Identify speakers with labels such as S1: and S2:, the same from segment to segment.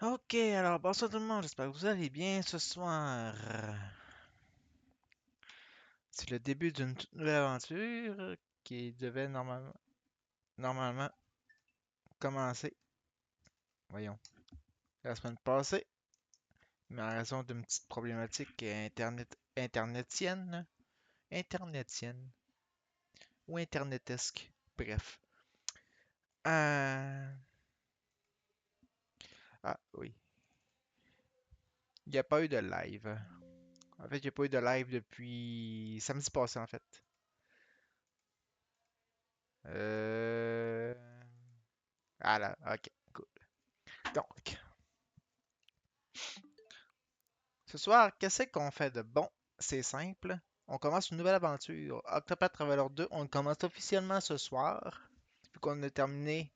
S1: Ok, alors bonsoir tout le monde, j'espère que vous allez bien ce soir. C'est le début d'une toute nouvelle aventure qui devait normalement commencer, voyons, la semaine passée, mais en raison d'une petite problématique internetienne ou internetesque, bref. Euh, Ah oui, il n'y a pas eu de live. En fait, il n'y a pas eu de live depuis samedi passé en fait. Euh... Ah là, ok, cool. Donc, ce soir, qu'est-ce qu'on fait de bon? C'est simple. On commence une nouvelle aventure. Octopath Traveler 2, on le commence officiellement ce soir. Vu qu'on a terminé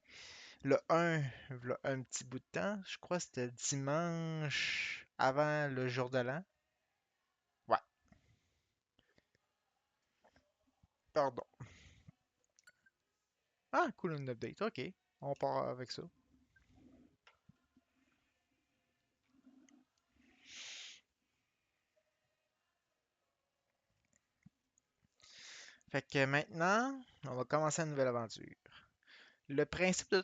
S1: le 1 v'là un petit bout de temps. Je crois que c'était dimanche avant le jour de l'an. Ouais, pardon. Ah, cool, une update. Ok, on part avec ça. Fait que maintenant, on va commencer une nouvelle aventure. Le principe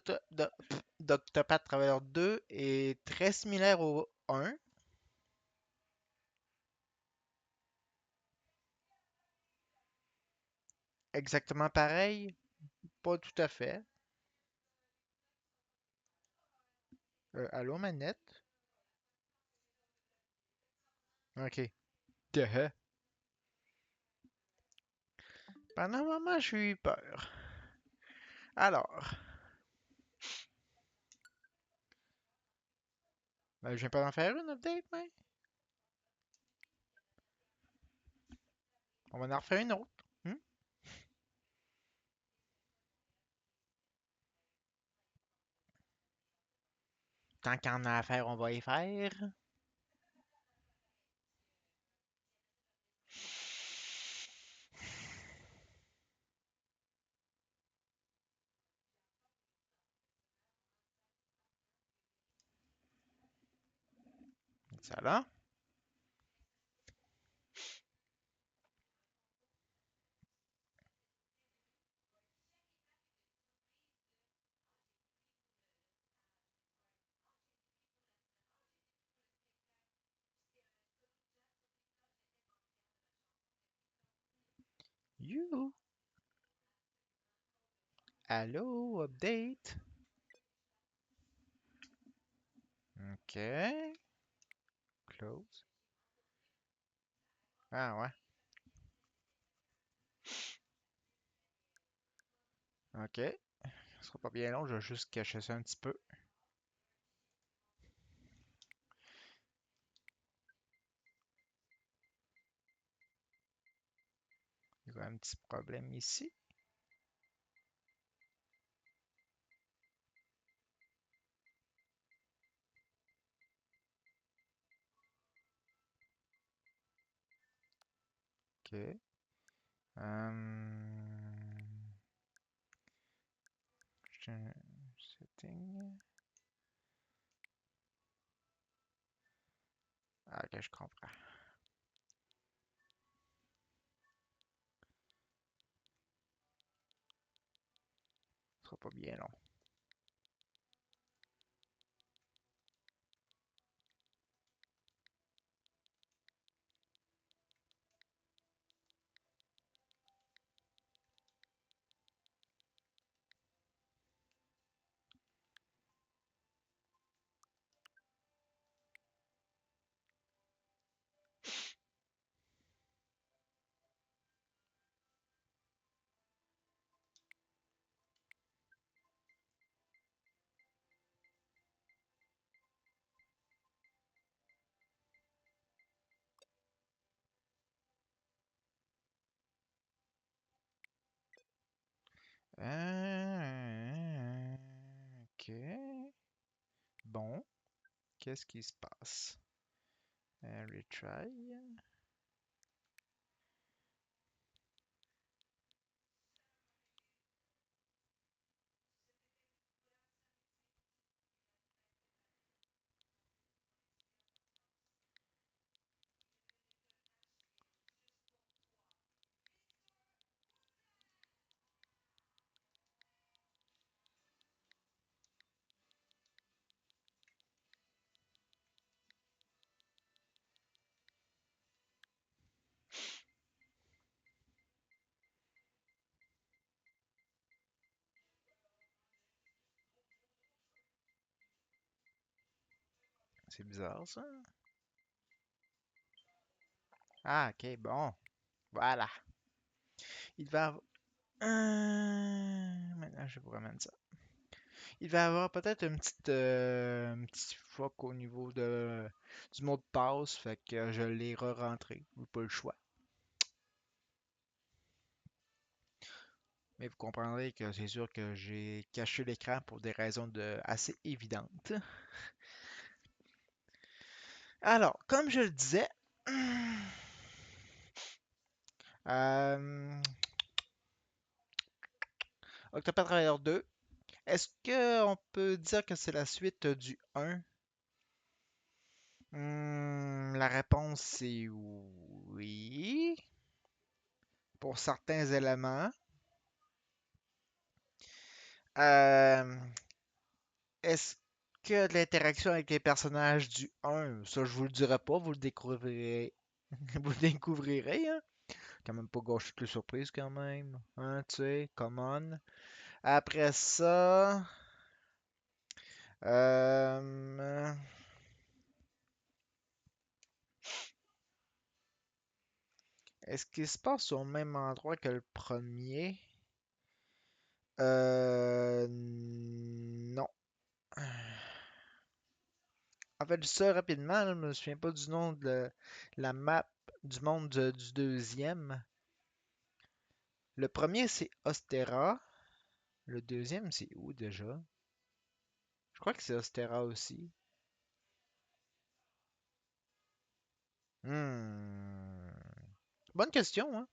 S1: d'Octopath Traveler 2 est très similaire au 1. Exactement pareil, pas tout à fait. Allô, manette? Ok. Duh. Pendant un moment, j'ai eu peur. Alors, ben, je viens pas d'en faire une update, mais on va en refaire une autre. Hmm? Tant qu'il y en a à faire, on va y faire. Ça là. You. Allô, update. Ok. Close. Ah ouais. Ok. Ce sera pas bien long, je vais juste cacher ça un petit peu. Il y a un petit problème ici. Ok. Setting. Ah, ok, je comprends. Ce sera pas bien long. Ok. Bon, qu'est-ce qui se passe? Retry. C'est bizarre, ça. Ah, ok, bon. Voilà. Il va avoir... Maintenant, je vous ramène ça. Il va avoir peut-être un petit fuck au niveau du mot de passe, fait que je l'ai re-rentré. Ou pas le choix. Mais vous comprendrez que c'est sûr que j'ai caché l'écran pour des raisons assez évidentes. Alors, comme je le disais, euh, Octopath Traveler 2, est-ce qu'on peut dire que c'est la suite du 1? La réponse c'est oui, pour certains éléments. Euh, Est-ce que l'interaction avec les personnages du 1, ça je vous le dirai pas, vous le découvrirez. Vous le découvrirez, hein? Quand même pas gâcher toutes les surprises quand même. Hein, tu sais, come on. Après ça, euh, est-ce qu'il se passe au même endroit que le premier? Non. En fait, ça rapidement, là, je me souviens pas du nom de la map du monde du deuxième. Le premier, c'est Ostera. Le deuxième, c'est où déjà? Je crois que c'est Ostera aussi. Hmm. Bonne question, hein?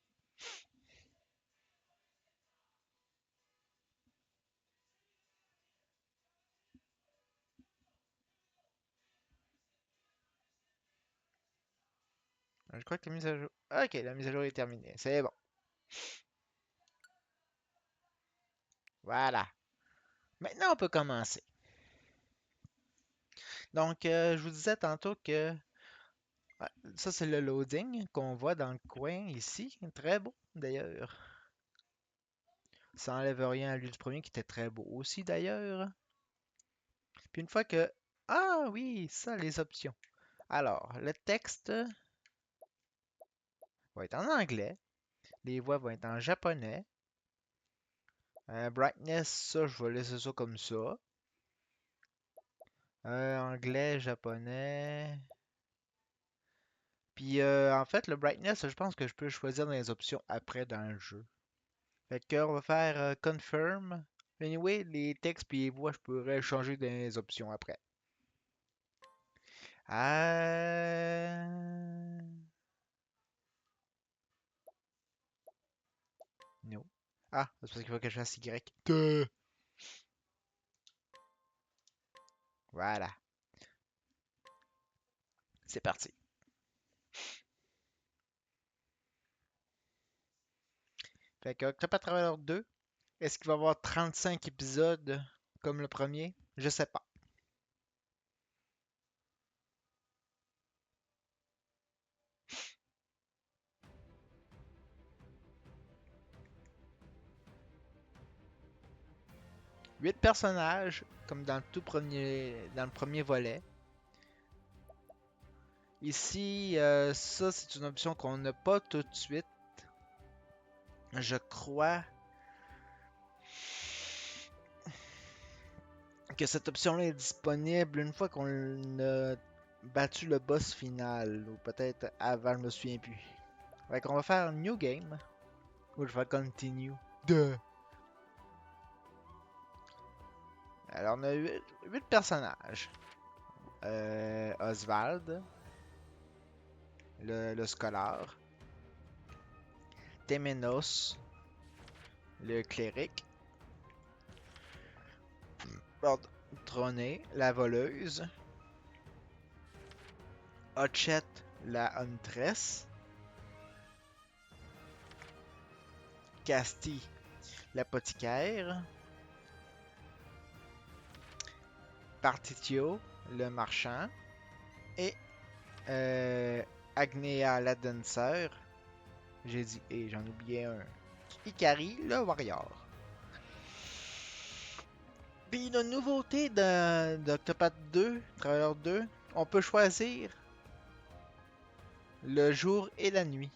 S1: Je crois que la mise à jour. Ok, la mise à jour est terminée. C'est bon. Voilà. Maintenant, on peut commencer. Donc, je vous disais tantôt que ouais, ça, c'est le loading qu'on voit dans le coin ici. Très beau, d'ailleurs. Ça enlève rien à lui du premier qui était très beau aussi, d'ailleurs. Puis une fois que... Ah oui, ça, les options. Alors, le texte va être en anglais. Les voix vont être en japonais. Brightness, ça, je vais laisser ça comme ça. Anglais, japonais. Puis en fait, le brightness, je pense que je peux choisir dans les options après dans le jeu. Fait que on va faire confirm. Anyway, les textes puis les voix, je pourrais changer dans les options après. Ah. No. Ah, c'est parce qu'il faut que je fasse Y. Voilà. C'est parti. Fait que Octopath Traveler 2, est-ce qu'il va y avoir 35 épisodes comme le premier? Je sais pas. 8 personnages, comme dans le premier volet. Ici, ça, c'est une option qu'on n'a pas tout de suite. Je crois que cette option-là est disponible une fois qu'on a battu le boss final, ou peut-être avant, je me souviens plus. Fait qu'on va faire New Game, ou je vais Continue. Duh. Alors, on a 8 personnages. Oswald, le scolaire. Temenos, le cléric. Lord Troné, la voleuse. Hotchet, la huntress. Casti, l'apothicaire. Partitio, le marchand. Et Agnea, la danseur. J'ai dit et j'en oubliais un. Ikari, le warrior. Puis une nouveauté d'Octopath 2, Traveler 2, On peut choisir le jour et la nuit.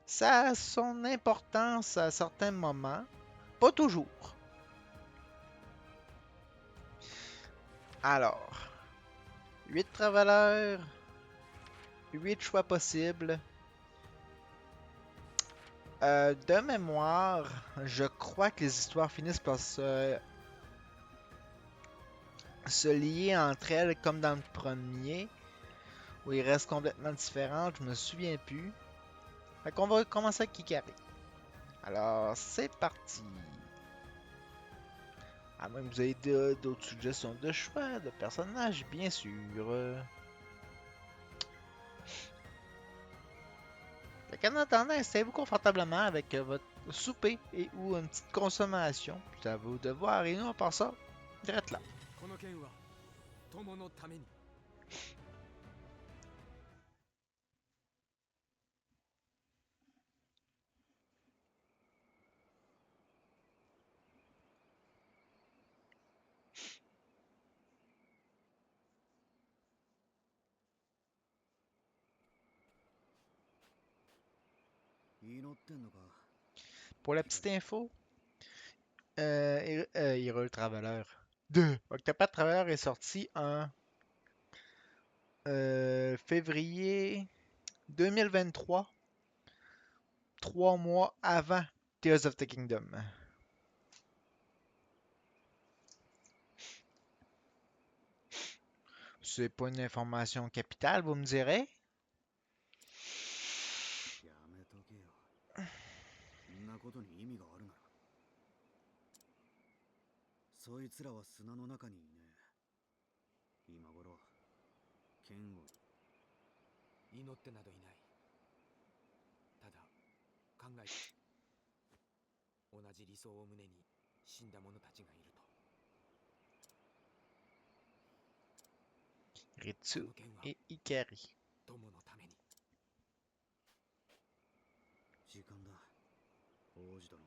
S1: Ça a son importance à certains moments, pas toujours. Alors, 8 travelers, 8 choix possibles. De mémoire, je crois que les histoires finissent par se lier entre elles comme dans le premier, où ils restent complètement différents, je me souviens plus. Fait qu'on va commencer avec Kikari. Alors, c'est parti. À moins que vous ayez d'autres suggestions de choix, de personnages, bien sûr. Fait qu'en attendant, installez-vous confortablement avec votre souper et ou une petite consommation. C'est à vous de voir et nous on part ça direct là.
S2: この剣は友のために。
S3: 祈ってんのか。
S1: Pour la petite info, Hero le Traveler 2. Octopath Traveler est sorti en février 2023, 3 mois avant Tears of the Kingdom. C'est pas une information capitale, vous me direz?
S3: やめとけよ。そんなことに意味があるなら。そいつらは砂の中にいねえ。今頃剣を。
S2: 祈ってなどいない。ただ考えて同じ理想を胸に死んだ者たちがいると。
S1: Ritsu et Ikari.
S2: 友のために。
S3: 時間だ。王子殿。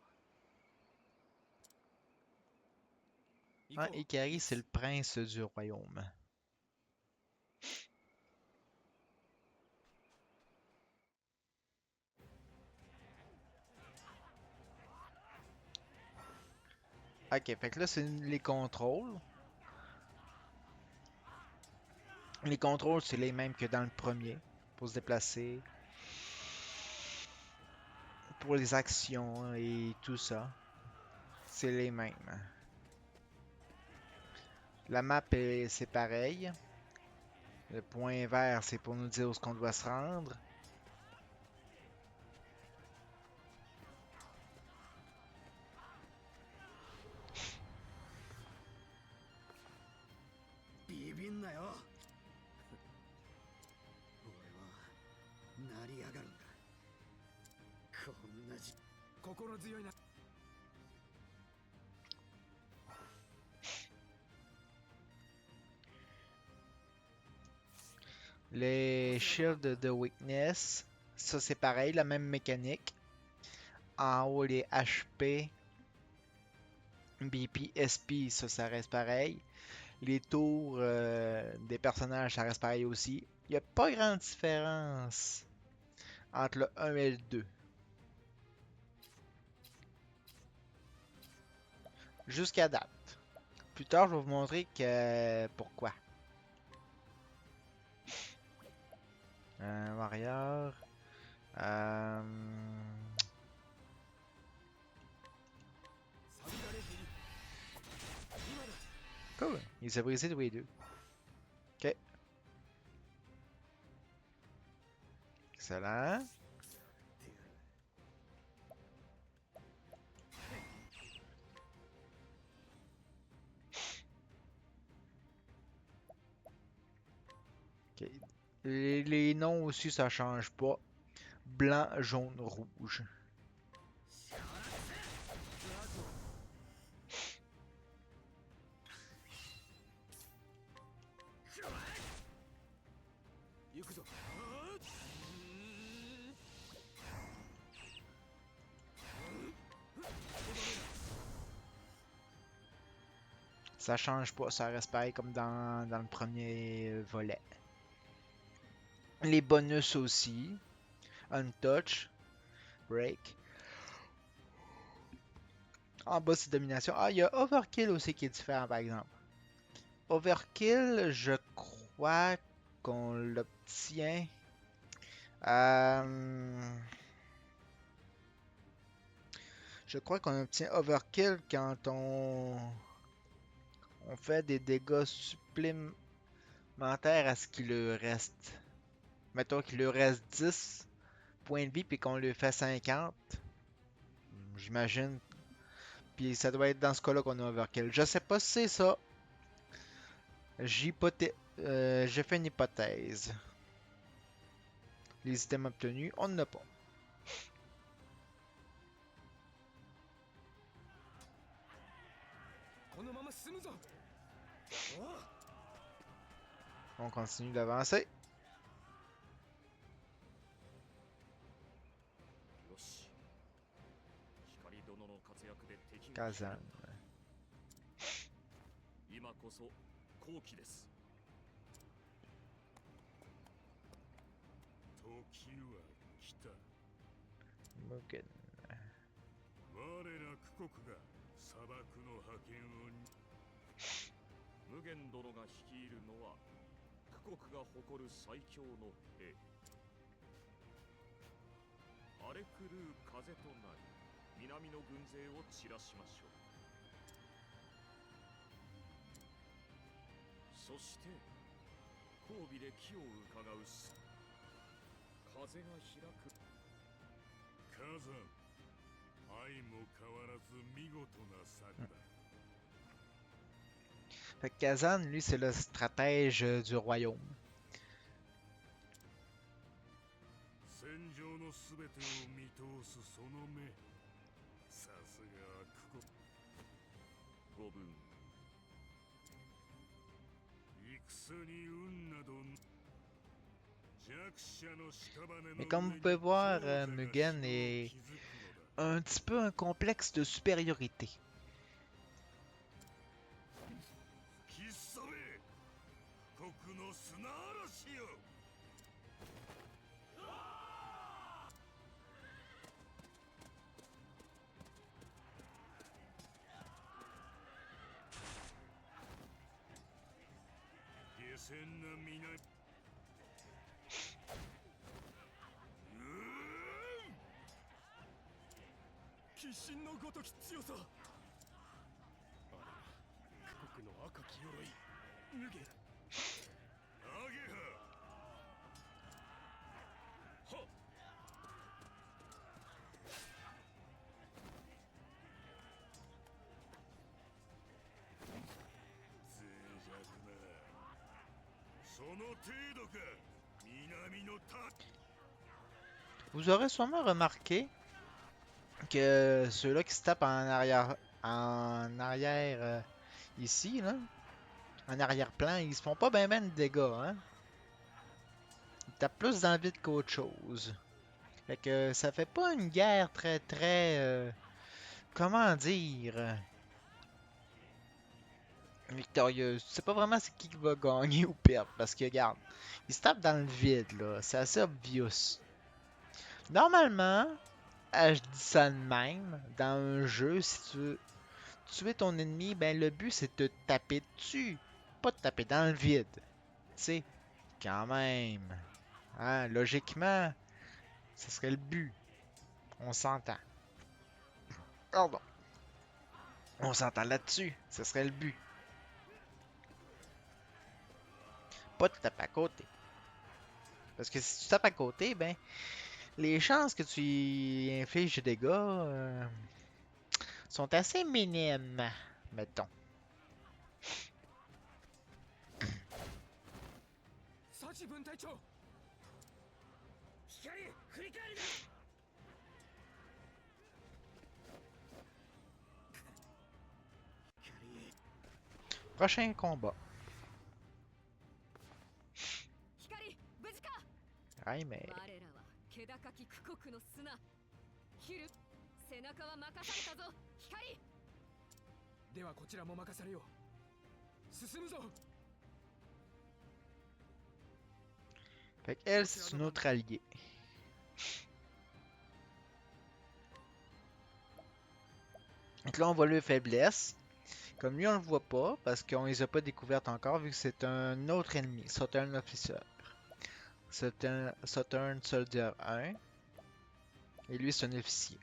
S1: Ah, Ikari, c'est le prince du royaume. Ok, fait que là, c'est les contrôles. Les contrôles, c'est les mêmes que dans le premier. Pour se déplacer. Pour les actions et tout ça. C'est les mêmes. La map, c'est pareil. Le point vert, c'est pour nous dire où est-ce qu'on doit se rendre. Les shields de weakness, ça c'est pareil, la même mécanique. En haut, les HP, BP, SP, ça reste pareil. Les tours des personnages, ça reste pareil aussi. Il n'y a pas grande différence entre le 1 et le 2. Jusqu'à date. Plus tard, je vais vous montrer pourquoi. Warrior. Cool. Il s'est brisé tous les deux. Ok. Excellent. Ok. Les noms aussi, ça change pas. Blanc, jaune, rouge. Ça change pas, ça reste pareil comme dans le premier volet. Les bonus aussi. Untouch, Break. En bas, c'est Domination. Ah, il y a Overkill aussi qui est différent, par exemple. Overkill, je crois qu'on l'obtient. Euh, Je crois qu'on obtient Overkill quand on fait des dégâts supplémentaires à ce qu'il lui reste. Mettons qu'il lui reste 10 points de vie puis qu'on lui fait 50. J'imagine. Puis ça doit être dans ce cas-là qu'on a Overkill. Je sais pas si c'est ça. J'ai fait une hypothèse. Les items obtenus, on n'en a pas.
S2: このまま進むぞ。
S1: On continue d'avancer.
S2: よし。光殿の活躍で敵が
S1: Kazan.
S2: 今こそ好機です。時は来た。
S1: Mugen.
S2: 我ら九国が砂漠の覇権を無限殿が率いるのは九国が誇る最強の兵。荒れ狂う風となり南の軍勢を散らしましょう。そして交尾で木を伺う風が開く。火山愛も変わらず見事な策だ。
S1: Fait que Kazan, lui, c'est le stratège du royaume.
S2: 戦場のすべてを見通すその目。さすがは九国。五分。戦に運など弱者の屍の
S1: Mais comme vous pouvez voir, Mugen est un petit peu un complexe de supériorité.
S2: きっさめ国の砂嵐よ。 下船な皆鬼神のごとき強さ。あれが九国の赤き鎧脱げ。アゲハ。はっ。脆弱な。 その程度か南のた。
S1: Vous aurez sûrement remarqué que ceux-là qui se tapent en arrière ici, là, en arrière-plan, ils se font pas ben de dégâts, hein. Ils tapent plus dans le vide qu'autre chose. Fait que ça fait pas une guerre très, comment dire, victorieuse. Tu sais pas vraiment c'est qui va gagner ou perdre, parce que regarde, ils se tapent dans le vide, là, c'est assez obvious. Normalement, je dis ça de même, dans un jeu, si tu veux tuer ton ennemi, ben le but c'est de te taper dessus, pas de taper dans le vide. Tu sais, quand même. Hein, logiquement, ce serait le but. On s'entend. Pardon. On s'entend là-dessus. Ce serait le but. Pas de taper à côté. Parce que si tu tapes à côté, ben, les chances que tu infliges des dégâts sont assez minimes, mettons.
S2: 幸分隊長。光振り返りだ。
S1: Prochain combat.
S4: 光無事か。
S1: Aïe, mais
S4: 我らは気高き九国の砂。ヒル背中は任されたぞ光。
S2: ではこちらも任されよう。
S3: 進むぞ。
S1: Fait qu'elle, c'est une autre alliée. Donc là, on voit le faiblesse. Comme lui, on le voit pas, parce qu'on les a pas découvertes encore, vu que c'est un autre ennemi. Saturn Officer. Saturn Soldier 1. Et lui, c'est un officier.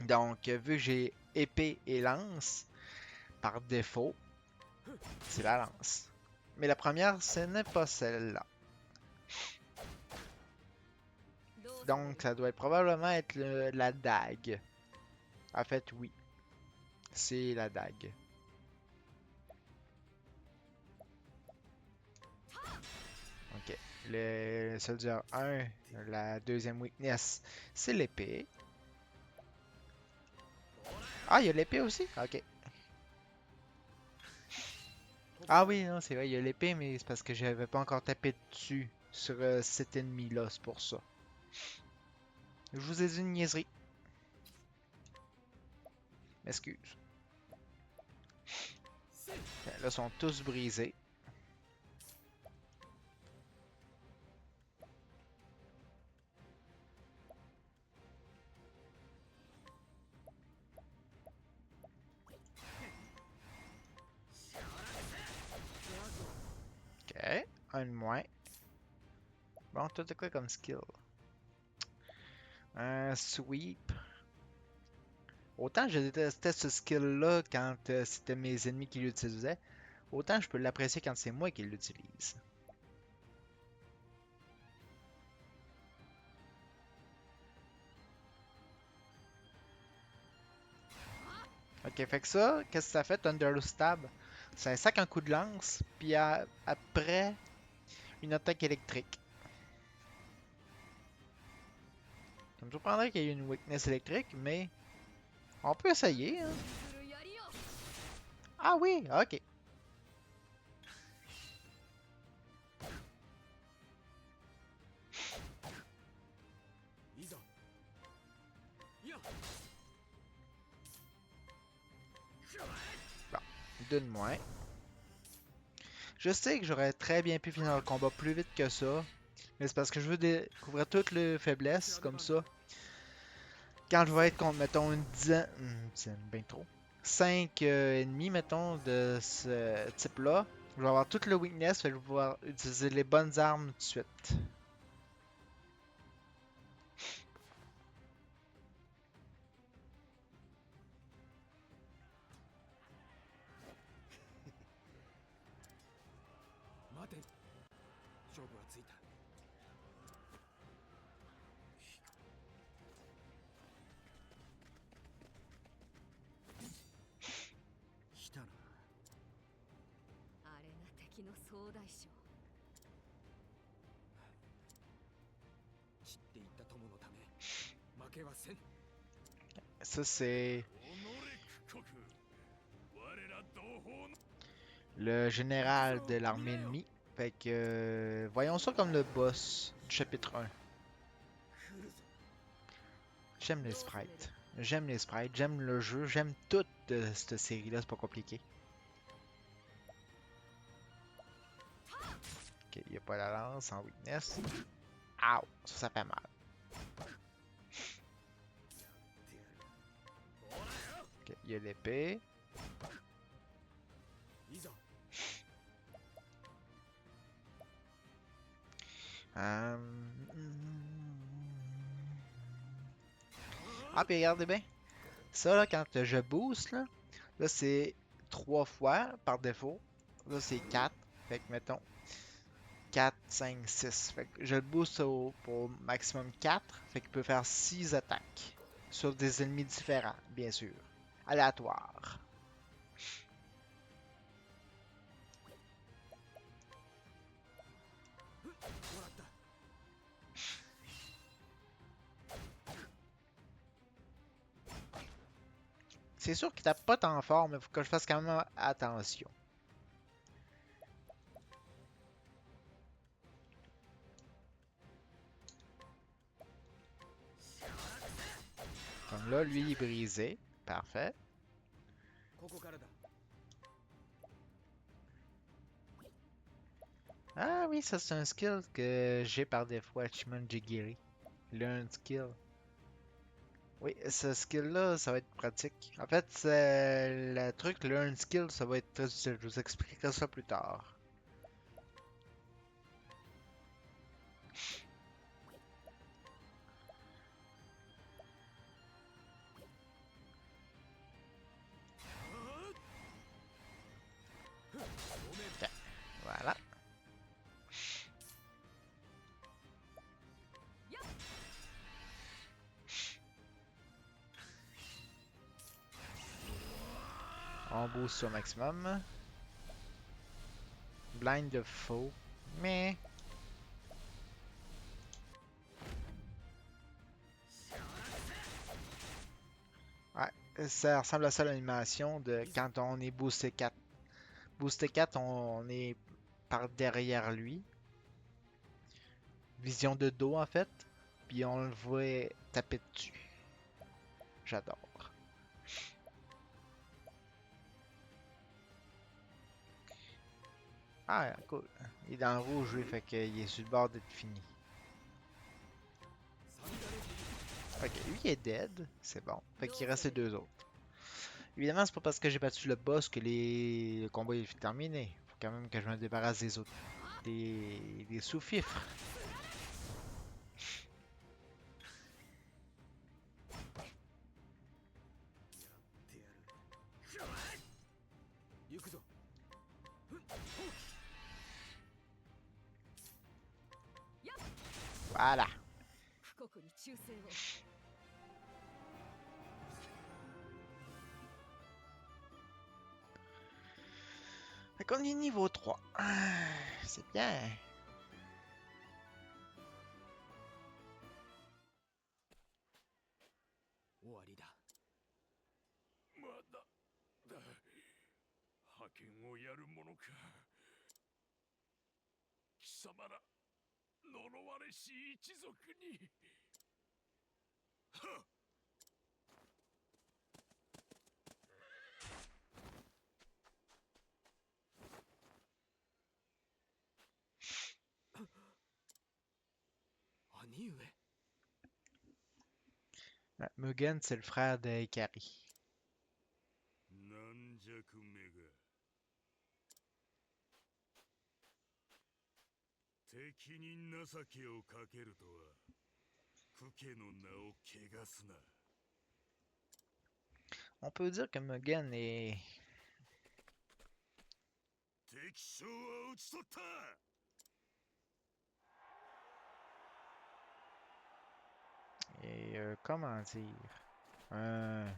S1: Donc, vu que j'ai épée et lance, par défaut, c'est la lance. Mais la première, ce n'est pas celle-là.
S4: どうする
S1: Donc, ça doit probablement être la dague. En fait, oui. C'est la dague. Ok. Le Soldier 1, la deuxième weakness, c'est l'épée. Ah, il y a l'épée aussi? Ok. Ah oui, non, c'est vrai, il y a l'épée, mais c'est parce que j'avais pas encore tapé dessus sur cet ennemi-là, c'est pour ça. Je vous ai dit une niaiserie. M'excuse. Là, ils sont tous brisés. Ok, un de moins. Bon, toi, t'as quoi comme skill? Un sweep. Autant je détestais ce skill-là quand c'était mes ennemis qui l'utilisaient, autant je peux l'apprécier quand c'est moi qui l'utilise. Ok, fait que ça, qu'est-ce que ça fait, Thunderous Stab? Ça sac un coup de lance, puis après, une attaque électrique. Ça me surprendrait qu'il y ait une weakness électrique, mais on peut essayer, hein.
S4: するやりよ
S1: Ah oui, ok.
S3: いざ。いや。
S1: Bon, deux de moins. Je sais que j'aurais très bien pu finir le combat plus vite que ça, mais c'est parce que je veux découvrir toutes les faiblesses, comme ça. Quand je vais être contre, mettons, une dizaine, bien trop. 5 ennemis, mettons, de ce type-là. Je vais avoir toute le weakness, fait que je vais pouvoir utiliser les bonnes armes tout de suite.
S3: 待て。勝負はついた。来たな。
S4: あれが敵の総大将
S3: 散っていった友のため負けはせん。
S1: Ça, c'est
S2: 己国我ら同胞の
S1: le général de l'armée ennemie. Fait que, voyons ça comme le boss du chapitre 1.
S3: 来るぞ。
S1: J'aime les sprites. J'aime les sprites, j'aime le jeu, j'aime tout de cette série-là, c'est pas compliqué. Ok, il n'y a pas la lance en weakness. Ow, ça fait mal. Ok, il y a l'épée.
S3: いざ。
S1: Ah, puis regardez bien. Ça, là, quand je booste, là c'est 3 fois par défaut. Là, c'est 4. Fait que, mettons, 4, 5, 6. Fait que je le booste pour maximum 4. Fait qu'il peut faire 6 attaques. Sur des ennemis différents, bien sûr. Aléatoire. C'est sûr qu'il tape pas tant fort, mais il faut que je fasse quand même attention. Comme là, lui, il est brisé. Parfait.
S3: ここからだ。
S1: Ah oui, ça c'est un skill que j'ai par défaut, Achiman Jigiri. Learn skill. Oui, ce skill-là, ça va être pratique. En fait, le truc Learn skill, ça va être très utile. Je vous expliquerai ça plus tard. Ok, voilà. On booste au maximum. Blind de faux. Mais. Ouais, ça ressemble à ça l'animation de quand on est boosté 4. Boosté 4, on est par derrière lui. Vision de dos en fait. Puis on le voit taper dessus. J'adore. Ah, cool. Il est dans le rouge, lui, fait qu'il est sur le bord d'être fini. Ok, lui il est dead. C'est bon. Fait qu'il reste les deux autres. Évidemment, c'est pas parce que j'ai battu le boss que le combat est terminé. Faut quand même que je me débarrasse des autres. Des sous-fifres.
S3: 行くぞ。
S1: Voilà.
S4: 富国に忠誠を。
S1: Fait qu'on est niveau 3. C'est bien.
S3: 終わりだ。
S2: まだだ。派遣をやるものか。貴様ら呪われし一族に。はっ。
S3: 兄上。
S1: Ouais, Mugen, c'est le frère de Ikari.
S2: 軟弱めが敵に情けをかけるとはクケの名を汚すな。
S1: On peut dire que Mugen est...
S2: 敵将は討ち取った。
S1: est comment dire... un-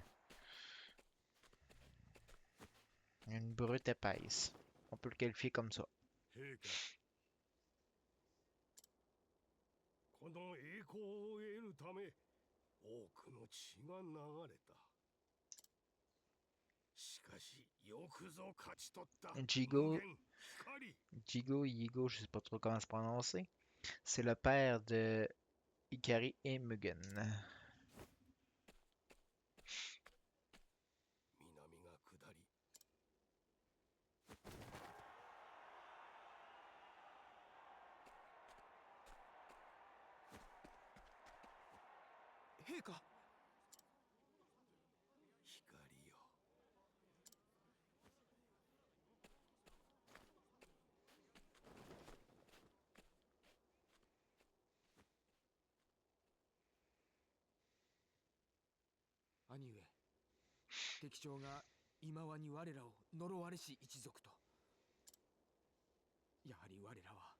S1: une brute épaisse. On peut le qualifier comme ça.
S2: 陛下、この栄光を得るため多くの血が流れた。しかしよくぞ勝ち取った。
S1: Jigo,
S2: 無限光。
S1: Yigo, je sais pas trop comment se prononcer. C'est le père de Ikari et Mugen.
S2: 南が下り。
S3: 陛下。
S2: 光よ。
S3: 兄上。敵将が今はに我らを呪われし一族と。やはり我らは。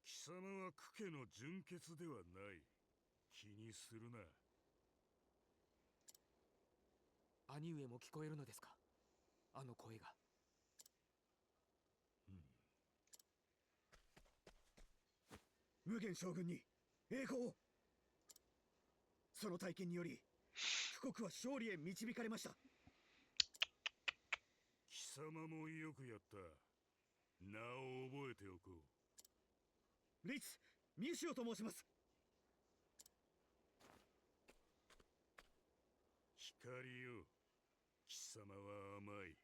S2: 貴様はクケの純血ではない。気にするな。
S3: 兄上も聞こえるのですか。あの声が。 無限将軍に栄光を。その体験により富国は勝利へ導かれました。
S2: 貴様もよくやった。名を覚えておこう。
S3: 律ミシオと申します。
S2: 光よ。貴様は甘い。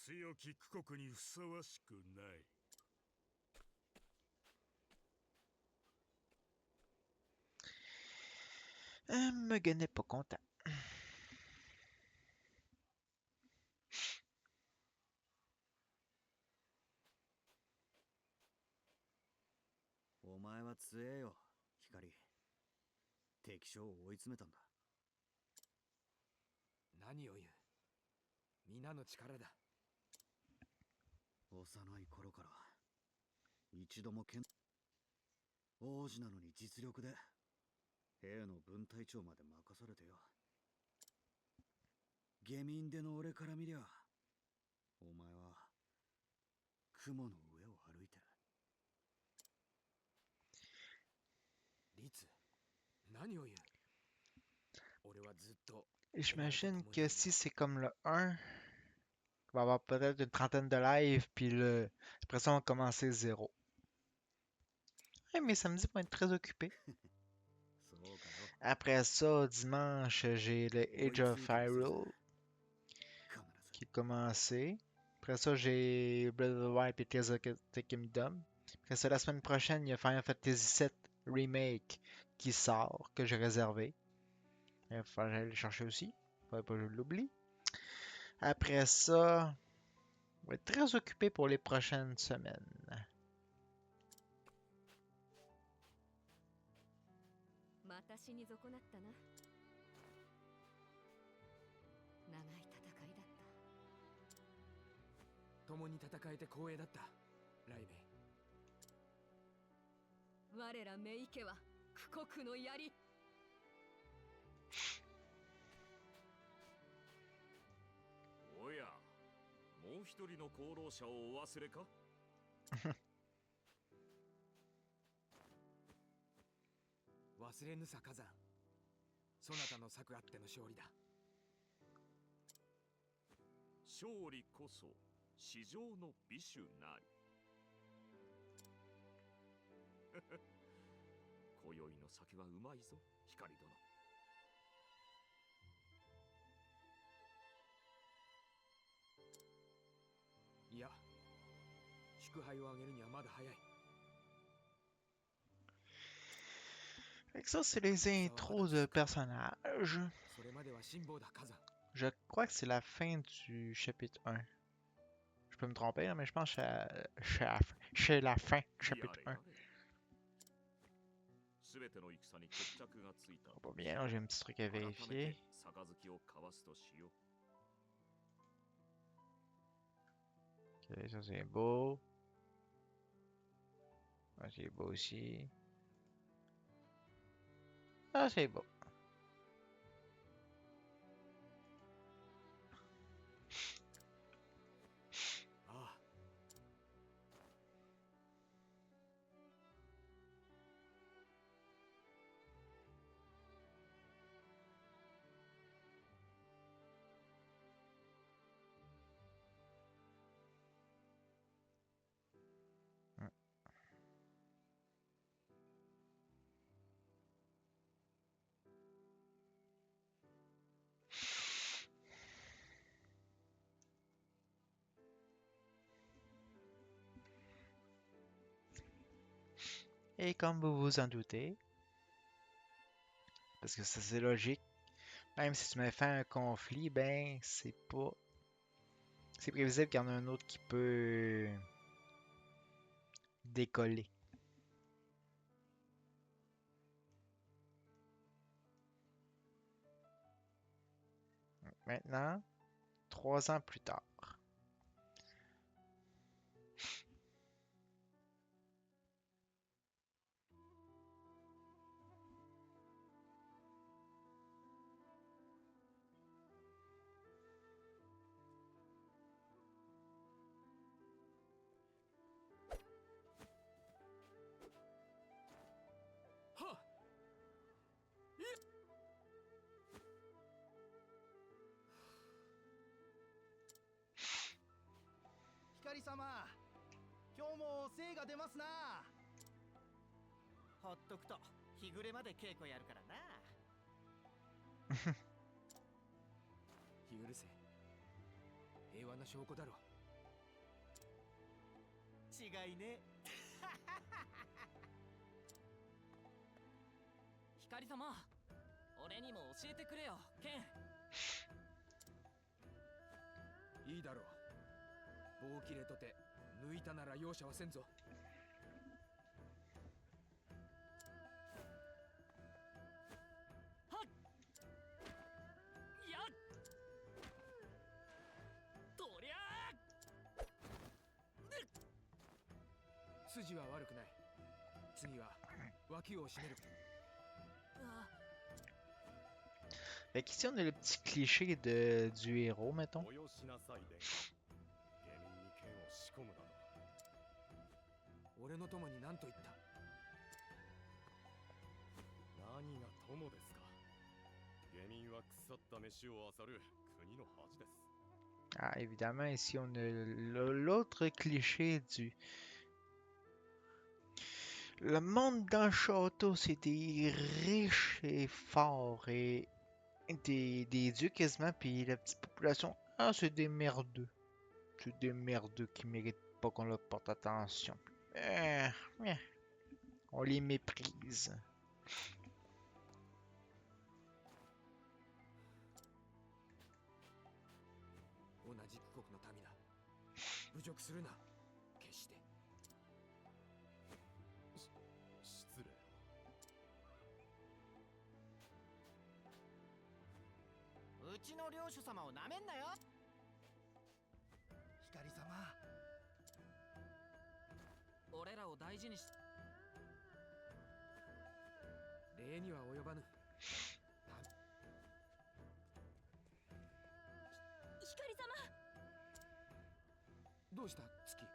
S2: 強き区国にふさわしくない。
S1: Mugen n'est pas content.
S3: お前は強えよ、光。敵将を追い詰めたんだ。
S5: 何を言う。皆の力だ。
S3: 幼い頃から一度も王子なのに実力で兵の分隊長まで任されてよ。下民での俺から見りゃ、お前は雲の上を歩いてる。
S5: 律、何を言う。俺はずっと。
S1: J'imagine que si c'est comme le 1, il va y avoir peut-être une trentaine de lives, puis après ça, on va commencer 0. Ouais, mais samedi vont être très occupés.
S3: そうかよ。
S1: Après ça, dimanche, j'ai le Age of Hyrule
S3: 必ず
S1: qui est commencé. Après ça, j'ai Breath of the Wild et Tears of the Kingdom. Après ça, la semaine prochaine, il y a Final Fantasy VII Remake qui sort, que j'ai réservé. Il va falloir aller le chercher aussi. Faudrait pas que je l'oublie. Après ça, on va être très occupé pour les prochaines semaines.
S4: また死に損なったな。長い戦いだった。
S5: 共に戦えて光栄だった。ライベイ。
S4: 我らメイ家は区国の槍。
S2: おや、もう一人の功労者をお忘れか。
S5: 忘れぬさ火山。そなたの策あっての勝利だ。
S2: 勝利こそ至上の美酒なり。今宵の酒はうまいぞ、光殿。
S5: いや、祝杯をあげるにはまだ早い。
S1: Fait que ça, c'est les intros de personnages.
S5: それまでは辛抱だ、火山。
S1: Je crois que c'est la fin du chapitre 1. Je peux me tromper, là, mais je pense que c'est la fin du chapitre 1.
S2: 全ての戦に決着がついた。
S1: Pas bien, là, j'ai un petit truc à
S2: 改め
S1: vérifier.
S2: て杯を交わすとしよう。
S1: Ok, ça c'est beau. Ah, c'est beau aussi. Ah, c'est beau.
S5: ああ。
S1: Et comme vous vous en doutez, parce que ça c'est logique, même si tu mets fin à un conflit, ben c'est pas... C'est prévisible qu'il y en a un autre qui peut décoller. Maintenant, 3 ans plus tard.
S3: 光様、今日も精が出ますな。ほっとくと日暮れまで稽古やるからな。
S5: 日暮せ。平和な証拠だろう。違いね。光様、俺にも教えてくれよ、ケン。いいだろう。棒切れとて抜いたなら容赦はせんぞ。はっやっとりゃあ筋は悪くない。次は脇を締める。
S1: Fait qu'ici, on a le petit cliché du héros, mettons.
S2: およしなさいで下民に剣を仕込むなど
S5: 俺の友に何と言った？
S2: 何が友ですか。下民は腐った飯を漁る国の恥です。
S1: Ah, évidemment, ici, on a l'autre cliché du... Le monde dans le château, c'est des riches et forts et des dieux quasiment, puis la petite population, ah, c'est des merdeux. C'est des merdeux qui méritent pas qu'on leur porte attention. Eh, on les méprise.
S5: 同じ国の民だ。侮辱するな。決して。
S2: 失礼。
S6: うちの領主様をなめんなよ。光様、
S5: 俺らを大事にし。礼には及ばぬ。
S4: 光様、
S5: どうした月？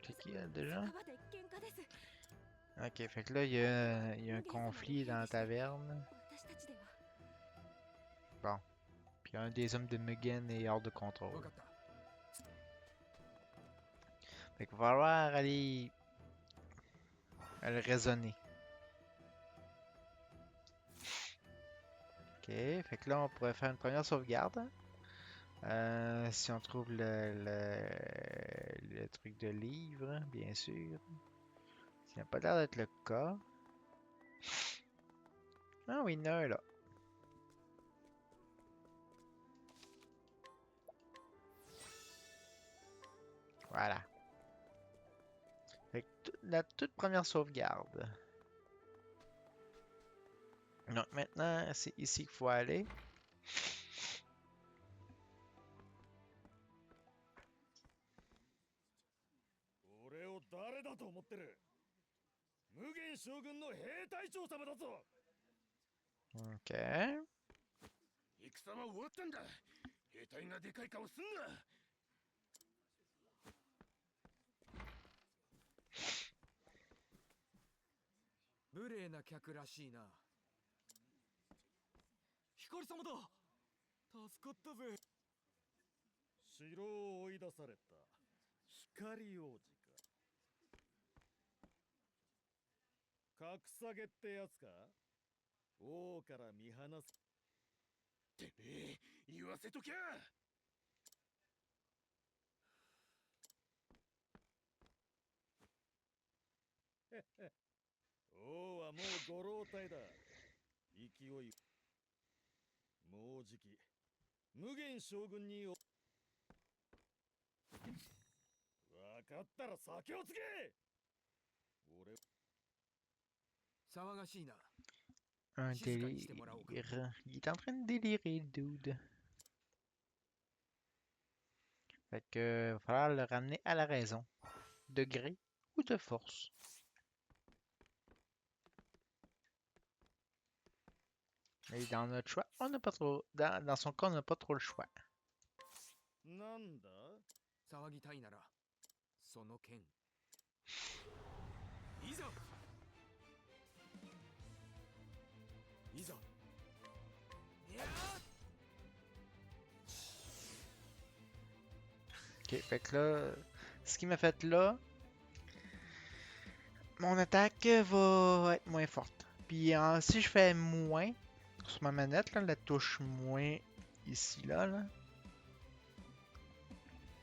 S1: C'est qui, déjà?
S4: 酒場で喧嘩です。
S1: Ok, fait que là, il y a un conflit dans la taverne.
S4: 私たちでは
S1: Bon. Puis un des hommes de Mugen est hors de
S5: 分
S1: contrôle.
S5: かった。
S1: Fait qu'il va falloir aller le raisonner. Ok, fait que là, on pourrait faire une première sauvegarde. Si on trouve le truc de livre, bien sûr. Ça n'a pas l'air d'être le cas. Ah oui, il y en a un là. Voilà. Fait que la toute première sauvegarde. Donc maintenant, c'est ici qu'il faut aller.
S2: 俺を誰だと思ってる。無限将軍の兵隊長様だぞ。
S1: Ok.
S2: 戦は終わったんだ。兵隊がでかい顔すんな。
S5: 無礼な客らしいな。光様だ。助かったぜ。
S2: 城を追い出された光王子か。格下げってやつか。王から見放す。てめえ言わせときゃ。王はもうご老体だ。勢いもうじき無限将軍にわかったら酒をつけ。俺
S5: 騒がしいな。
S1: Un
S5: Shizuka
S1: délire.
S5: ni shite morao ka.
S1: Il est en train de délirer, le dude. Fait que va falloir le ramener à la raison. De gré ou de force. Et dans notre choix, on n'a pas trop. Dans son cas, on n'a pas trop le choix.
S2: なんだ。
S5: 騒ぎたいならその剣いざいざいや
S1: Ok, fait que là, ce qui m'a fait là, mon attaque va être moins forte. Puis si je fais moins sur ma manette, là, la touche moins ici, là,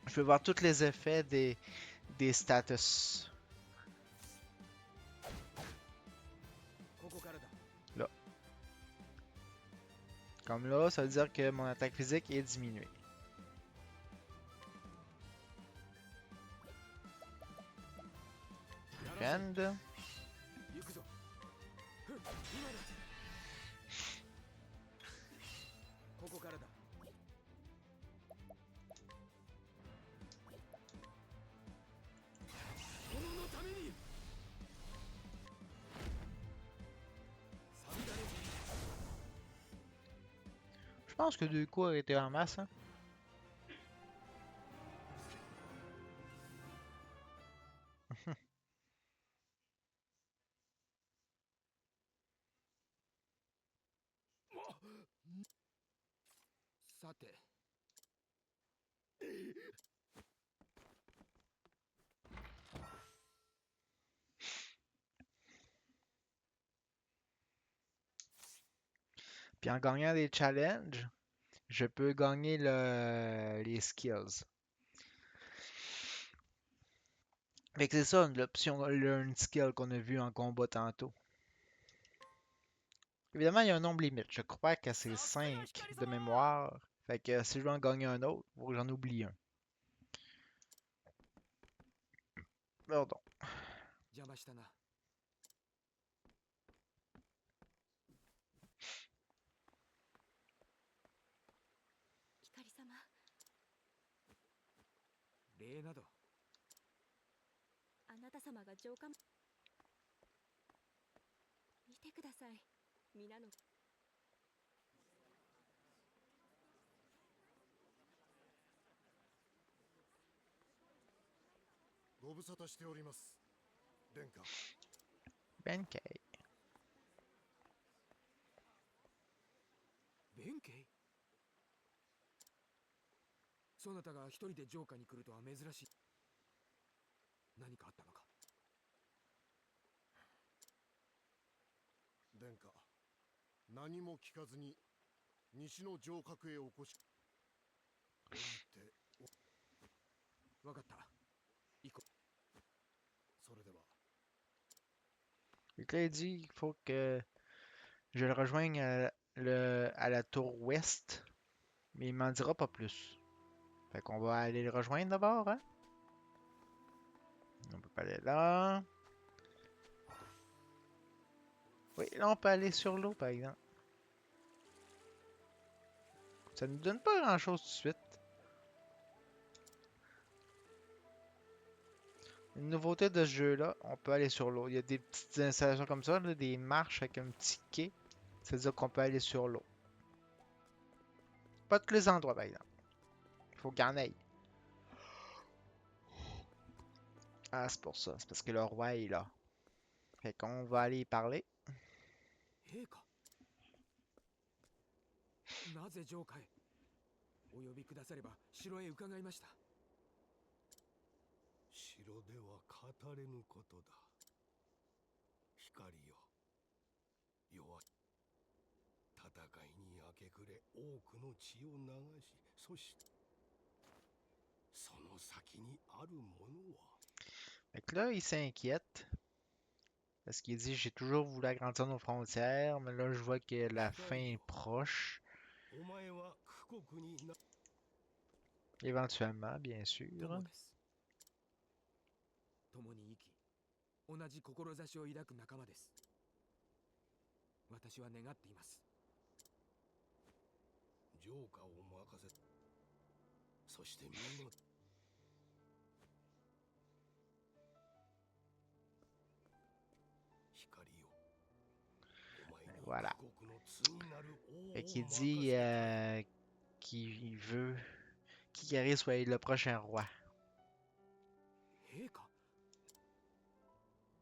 S1: Je peux voir tous les effets des status.
S5: ここからだ。
S1: Là. Comme là, ça veut dire que mon attaque physique est diminuée.
S5: やらせ
S1: Friend.
S5: 行くぞ。ふん、今だ。ここからだ。炎のために。さみだれ。
S1: Je pense que 2 coups auraient été en masse. Hein?
S5: さて。
S1: Puis en gagnant des challenges, je peux gagner les skills. Fait que c'est ça l'option Learn Skill qu'on a vu en combat tantôt. Évidemment, il y a un nombre limite. Je crois que c'est 5 de mémoire. Fait que si je veux en gagner un autre, il faut que j'en oublie un. Pardon.
S5: 邪魔したな。
S4: 光様、
S5: 礼など。
S4: あなた様が浄化。見てください。皆の。
S2: ご無沙汰しております。殿下。
S1: Benkei.
S5: 弁慶。そなたが一人で城下に来るとは珍しい。何かあったのか。
S2: 殿下、何も聞かずに西の城郭へお越し。降りて、
S5: わかった。行こう。
S2: それでは。
S1: Fait que là, il dit qu'il faut que je le rejoigne à la tour ouest. Mais il m'en dira pas plus. Fait qu'on va aller le rejoindre d'abord, hein? On peut pas aller là. Oui, là, on peut aller sur l'eau, par exemple. Ça nous donne pas grand-chose tout de suite. Une nouveauté de ce jeu-là, on peut aller sur l'eau. Il y a des petites installations comme ça, là, des marches avec un petit quai. C'est-à-dire qu'on peut aller sur l'eau. Pas tous les endroits, par exemple. Il faut qu'il y en ait. Ah, c'est pour ça. C'est parce que le roi est là. Fait qu'on va aller y parler.
S5: 陛下。なぜ城下へ。お呼びくだされば城へ伺いました。
S2: 城では語れぬことだ。光よ。弱い。戦いに明け暮れ多くの血を流し、そしてその先にあるものは。
S1: Fait que là, il s'inquiète. Parce qu'il dit, j'ai toujours voulu agrandir nos frontières, mais là, je vois que la fin est proche.
S2: お前は苦国にな。
S1: Éventuellement, bien
S5: 友
S1: sûr.
S5: です。共に生き、同じ志を抱く仲間です。私は願っています。
S2: 城下を任せ。そして見事。光よ。お前に
S1: Voilà.
S2: 苦国の次なる王を
S1: Fait qu'il
S2: 任
S1: dit
S2: せたい。
S1: qu'il veut qu'Ikari soit le prochain roi.
S5: 陛下。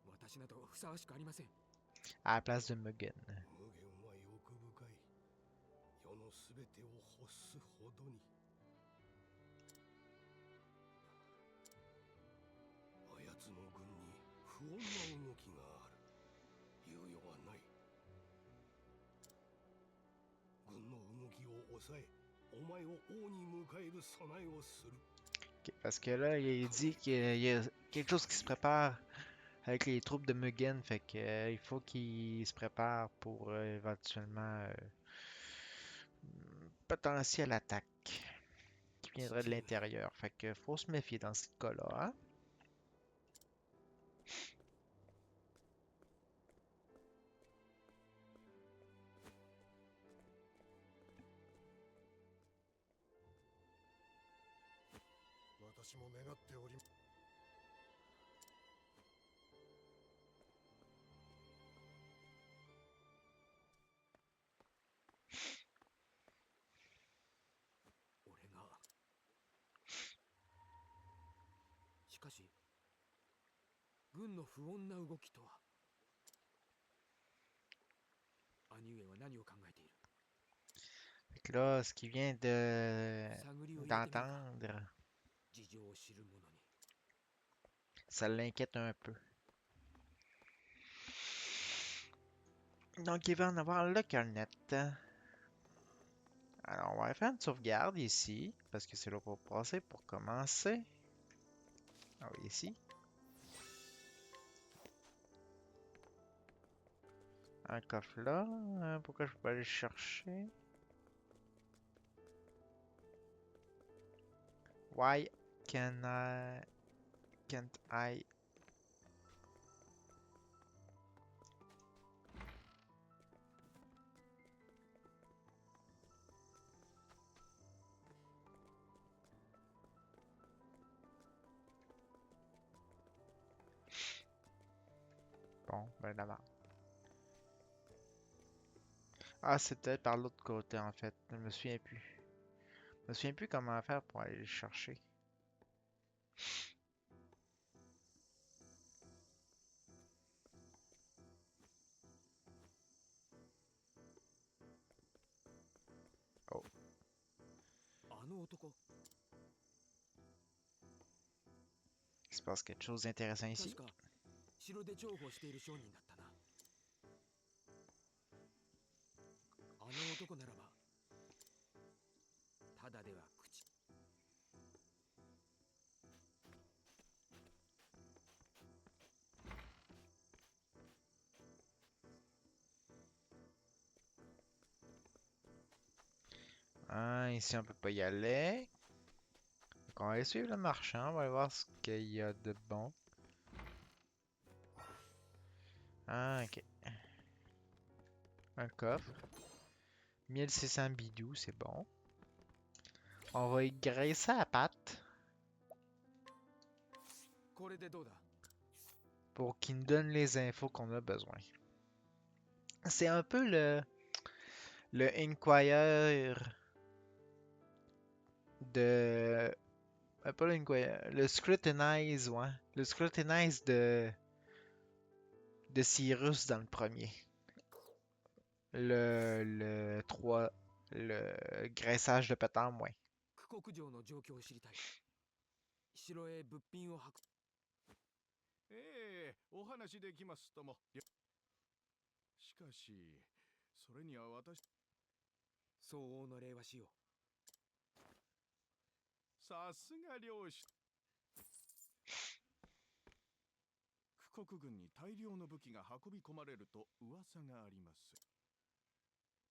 S5: 私などふさわしくありません。
S1: À la place de Mugen.
S2: 無限は欲深い。世のすべてを欲すほどに。あやつの軍に不穏な動きがある。猶予はない。軍の動きを抑え、お前を王に迎える備えをする。
S1: Ok, parce que là, il dit qu'il y a quelque chose qui se prépare avec les troupes de Mugen, fait que il faut qu'il se prépare pour éventuellement potentielle attaque qui viendrait de
S5: 父上
S1: l'intérieur. Fait que faut se méfier dans ce cas-là, hein?
S2: 私も願っており
S5: 俺がしかし軍の不穏な動きとは兄上は何を考えている
S1: Fait que là, ce qu'il vient de
S5: 探りを入れてみるか
S1: d'entendre,
S5: 事情を知る者に
S1: ça l'inquiète un peu. Donc, il va en avoir le cœur net. Alors, on va faire une sauvegarde ici, parce que c'est là pour passer pour commencer. Ah oui, ici. Un coffre là. Pourquoi je peux pas aller le chercher? Why can't I? Bon, ben d'abord. Ah, c'est peut-être par l'autre côté en fait. Je me souviens plus. Je me souviens plus comment faire pour aller le chercher. Oh,
S5: あの男
S1: il se passe quelque chose d'intéressant
S5: 確
S1: ici.
S5: か城で重宝している商人だったなあの男ならばただでは口
S1: Ah, ici on peut pas y aller. Donc on va aller suivre le marchand, on va aller voir ce qu'il y a de bon. Ah, ok. Un coffre. 1600 bidous, c'est bon. On va y graisser à patte
S5: これでどうだ
S1: pour qu'il nous donne les infos qu'on a besoin. C'est un peu le Inquire de... pas le Inquire, le Scrutinize, ouais. Le Scrutinize de Cyrus dans le premier. Le 3, le graissage de pétard, moins.
S5: 九国城の状況を知りたい城へ物品を運
S2: ええお話できますともしかしそれには私
S5: 相応の礼はしよう
S2: さすが領主九国軍に大量の武器が運び込まれると噂があります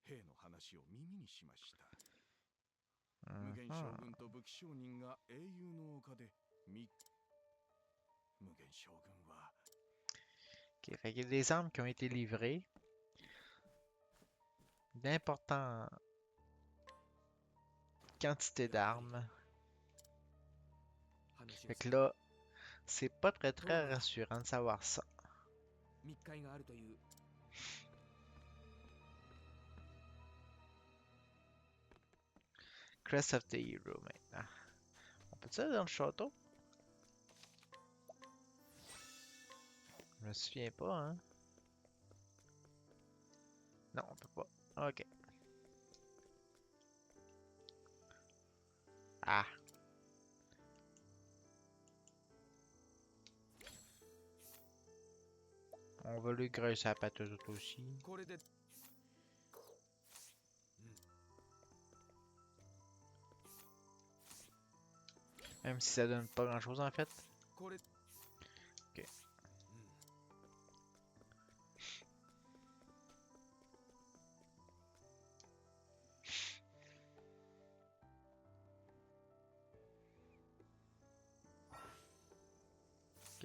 S2: 兵の話を耳にしました無限将軍と武器商人が英雄の丘で無限将軍は
S1: Ok, fait qu'il y a des armes qui ont été livrées. D'importantes quantités d'armes.
S5: 話を
S1: Fait
S5: す
S1: que
S5: る
S1: là, c'est pas très rassurant de savoir ça.
S5: 密会があるという
S1: Crest of the Hero maintenant. On peut-tu aller dans le château? Je me souviens pas, hein? Non, on peut pas. Ok. Ah! On va lui graisser la patte aussi.
S5: これで
S2: こ
S1: Même si ça donne pas grand chose en fait.
S5: これ
S1: Ok.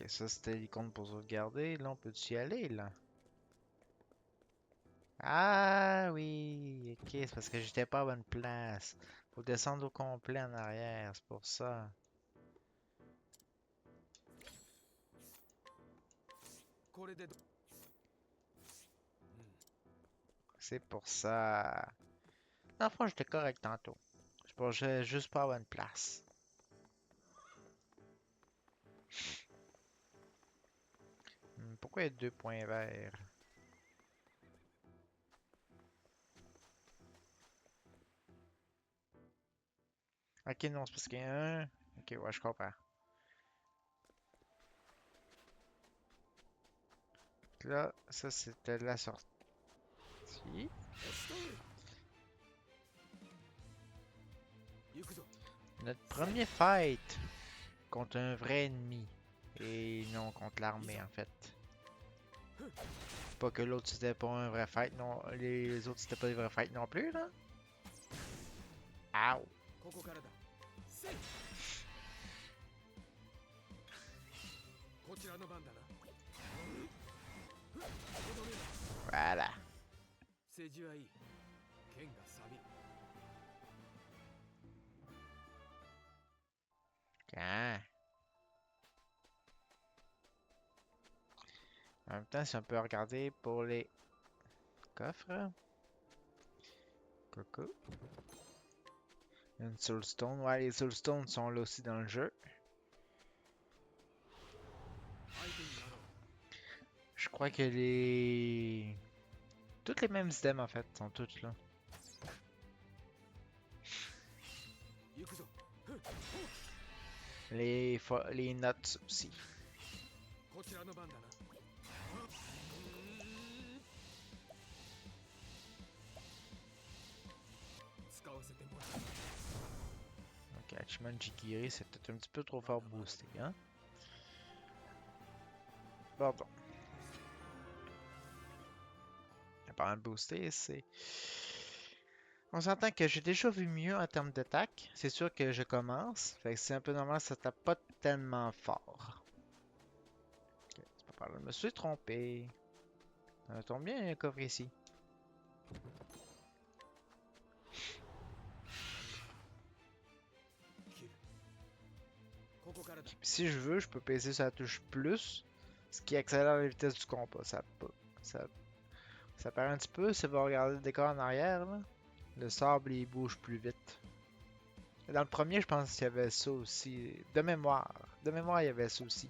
S1: Ok, ça c'était l'icône pour sauvegarder. Là, on peut y aller là. Ah oui, ok, c'est parce que j'étais pas à bonne place. Faut descendre au complet en arrière, c'est pour ça.
S5: これでど
S1: C'est pour ça. Dans le fond, j'étais correct tantôt. Je pensais juste pas à bonne place. Pourquoi il y a 2 points verts? Ok, non, c'est parce qu'il y a un. Ok, ouais, je comprends. Là, ça c'était la sortie.
S5: 行くぞ
S1: Notre premier fight contre un vrai ennemi. Et non contre l'armée en fait. Pas que l'autre c'était pas un vrai fight, non. Les autres c'était pas des vrais fights non plus, là. Ow!
S5: ここからだせいこちらの番だなとどめだ
S1: Voilà.
S5: 政治はいい剣が錆びる
S1: Quand? En même temps, si on peut regarder pour les coffres. Coucou. Une soulstone. Ouais, les soulstones sont là aussi dans le jeu.
S5: 相手になろう
S1: Je crois que les... Toutes les mêmes items en fait sont toutes là.
S5: 行くぞ
S1: Les notes aussi.
S5: こちらの番だな使わせてもらう
S1: Ok, Hachiman Jikiri, c'est peut-être un petit peu trop fort boosté, hein? Pardon. Parlant de booster, c'est... On s'entend que j'ai déjà vu mieux en termes d'attaque. C'est sûr que je commence. Fait que c'est un peu normal, ça tape pas tellement fort. Ok, c'est pas par là. Je me suis trompé. Ça tombe bien, il y a un coffre ici.
S5: 切るここからだ
S1: Puis si je veux, je peux peser sur la touche plus, ce qui accélère la vitesse du combat. Ça, ça paraît un petit peu, si vous regardez le décor en arrière, là. Le sable, il bouge plus vite. Dans le premier, je pense qu'il y avait ça aussi. De mémoire. De mémoire, il y avait ça aussi.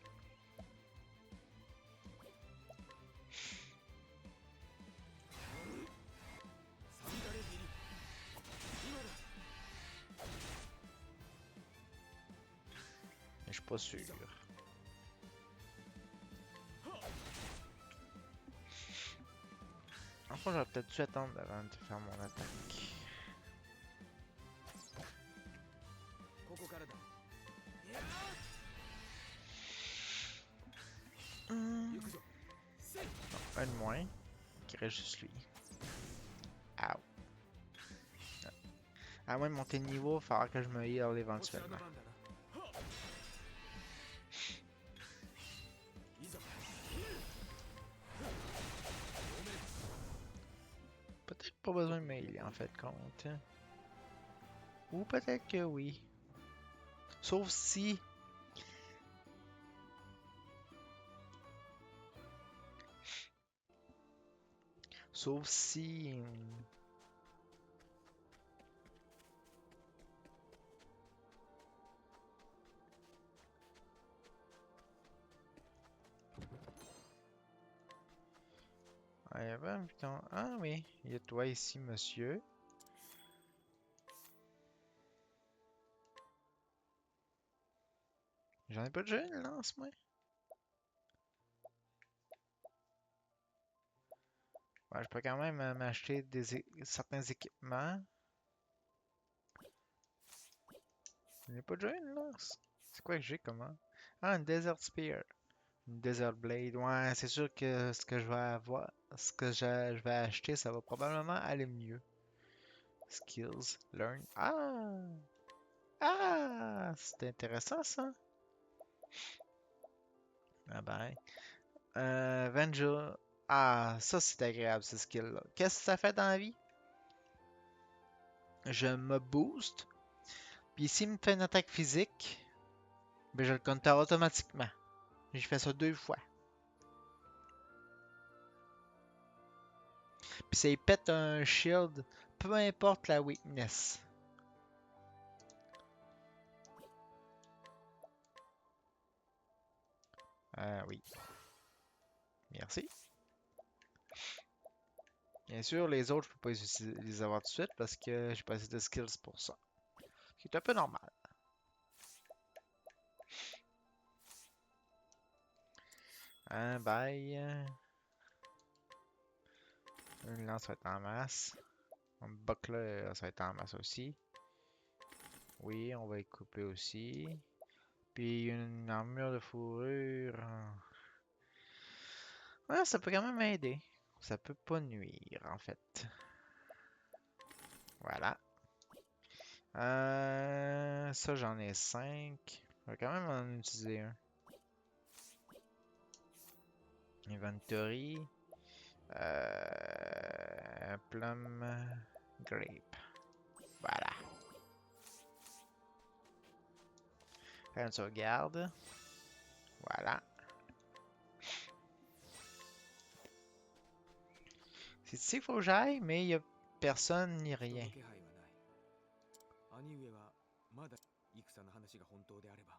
S5: さみだれ切り今だ
S1: Mais je suis pas sûr. Enfin, j'aurais peut-être dû attendre avant de faire mon attaque.
S5: ここからだ
S1: Hmm.
S5: 行くぞせい
S1: Un de moins. Qui reste juste lui. Ow. À moins de monter de niveau, il va falloir que je me heal
S5: こちらの
S1: éventuellement.
S5: 番だないざ
S1: Peut-être pas besoin de me healer en fait compte. Ou peut-être que oui. Sauf si... Sauf si... Ah, il y avait un bouton... Ah oui, il y a toi ici, monsieur. J'en ai pas déjà une lance, moi. Ouais, je peux quand même m'acheter certains équipements. J'en ai pas déjà une lance. C'est quoi que j'ai comment? Ah, une Desert Spear. Une Desert Blade. Ouais, c'est sûr que ce que je vais avoir, ce que je vais acheter, ça va probablement aller mieux. Skills, learn. Ah! Ah! C'est intéressant ça. Ah ben. Venja. Ah, ça c'est agréable ce skill-là. Qu'est-ce que ça fait dans la vie? Je me booste. Puis s'il me fait une attaque physique, ben je le counter automatiquement. J'ai fait ça 2 fois. Puis ça il pète un shield, peu importe la weakness. Oui. Merci. Bien sûr, les autres, je peux pas les avoir tout de suite parce que j'ai pas assez de skills pour ça. Ce qui est un peu normal. Un bail. Une lance va être en masse. Un buckler, ça va être en masse aussi. Oui, on va y couper aussi. Puis une armure de fourrure. Ouais, ça peut quand même aider. Ça peut pas nuire, en fait. Voilà. Ça, j'en ai 5. Je vais quand même en utiliser un. Inventory. Plum grape. Voilà. Faire une sauvegarde. Voilà. C'est ici qu'il faut que j'aille, mais il n'y a personne ni
S5: 人
S1: rien.
S5: の気配はない。兄上はまだ戦の話が本当であれば、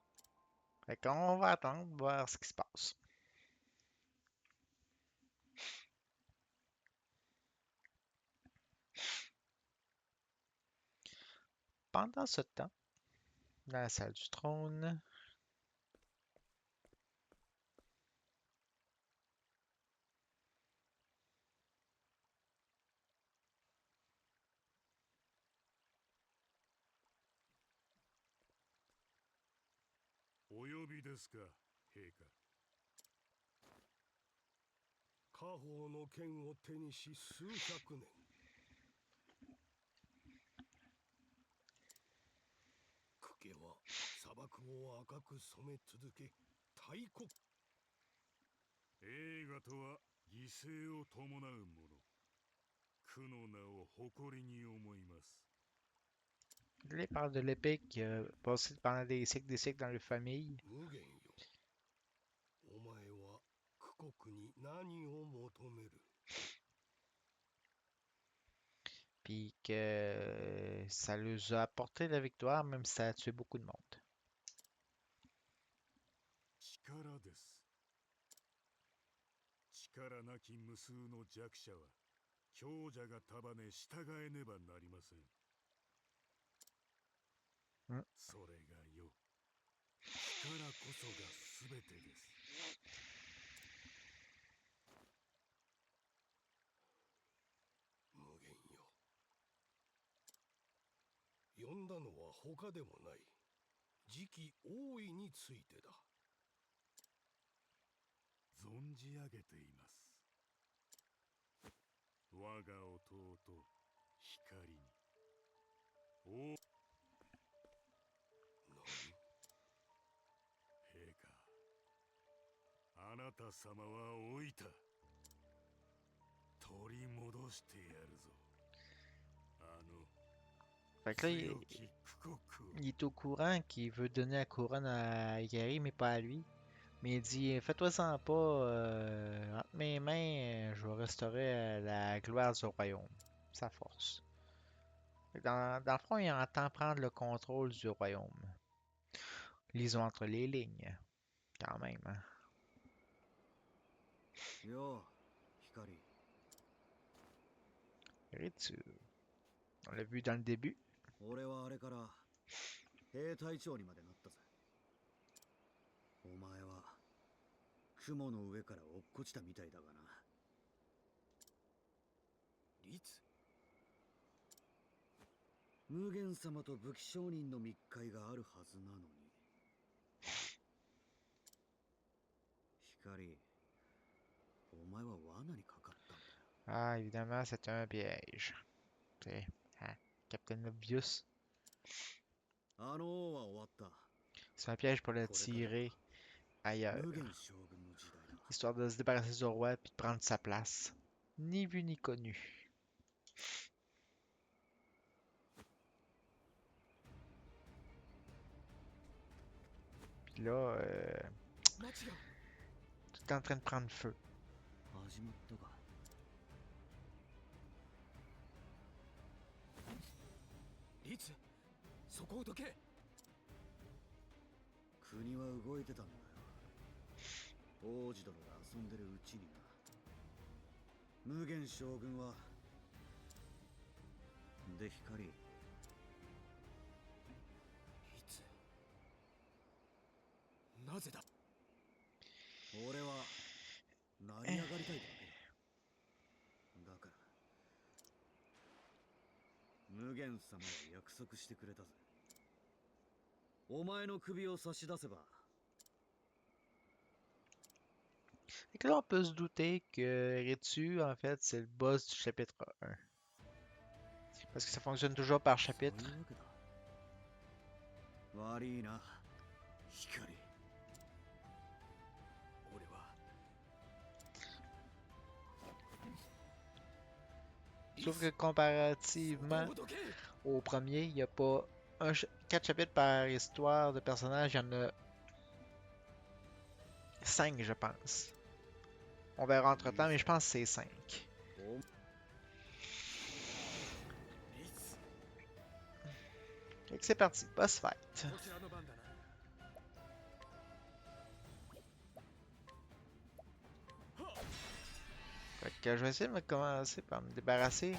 S1: Fait qu'on va attendre, voir ce qui se passe. Pendant ce temps, dans la salle du trône,
S2: お呼びですか、陛下。家宝の剣を手にし数百年。公家は砂漠を赤く染め続け、大国。映画とは犠牲を伴うもの。苦の名を誇りに思います。
S1: là, il parle de l'épée qui a passé pendant des siècles dans les familles.
S2: 無限よ。お前は苦国に何を求める？
S1: Puis que ça leur a apporté la victoire, même si ça a tué beaucoup de monde.
S2: 力です。力なき無数の弱者は強者が束ね従えねばなりません。それがよ。力こそが全てです。無限よ。呼んだのは他でもない。次期王位についてだ。存じ上げています。我が弟光に王。陛下、あなた様は老いた。取り戻してやるぞ。あの
S1: Fait que là,
S2: 強き苦国を。
S1: il est au courant qu'il veut donner la couronne à Ikari, mais pas à lui. Mais il dit, fais-toi-en pas, entre mes mains, je vais restaurer la gloire du royaume. Sa force. Dans le fond, il entend prendre le contrôle du royaume. Lisons entre les lignes, quand même. Hein.
S3: よう光
S1: Ritsu. On l'a vu dans le début.
S3: 俺はあれから兵隊長にまでなったぜ。お前は雲の上から落っこちたみたいだがな。
S5: 律、
S3: 無限様と武器商人の密会があるはずなのに、光、お前は罠にかかったんだよ。
S1: Ah, évidemment, c'est un piège. C'est hein, Captain Obvious.
S3: あの王は終わった。
S1: C'est un piège pour le
S3: これからは
S1: tirer ailleurs,
S3: 無限将軍の時代だ。
S1: histoire de se débarrasser du roi puis de prendre sa place. Ni vu ni connu. Puis là,
S5: 町が
S1: tout est en train de prendre feu.
S3: 始まったか。
S5: いつそこをどけ。
S3: 国は動いてたんだよ。王子殿が遊んでるうちにな。無限将軍はで光、
S5: いつなぜだ。
S3: 俺は成り上がりたいだけだ。だから無限様は約束してくれたぜ。お前の首を差し出せば。
S1: Fait que là, on peut se douter que Ritu, en fait, c'est le boss du chapitre 1. Parce que ça fonctionne toujours par
S3: そうい
S1: chapitre.
S3: うわけだ。悪いな、光。
S5: 俺は
S1: Sauf que comparativement
S5: そこをどけ。
S1: au premier, il n'y a pas 4 chapitres par histoire de personnage, il y en a 5, je pense. On verra entre temps, mais je pense que c'est 5.
S3: お
S5: いつ
S1: Fait que c'est parti, boss fight.
S5: こちらの番だな。
S1: Fait que je vais essayer de me commencer par me débarrasser.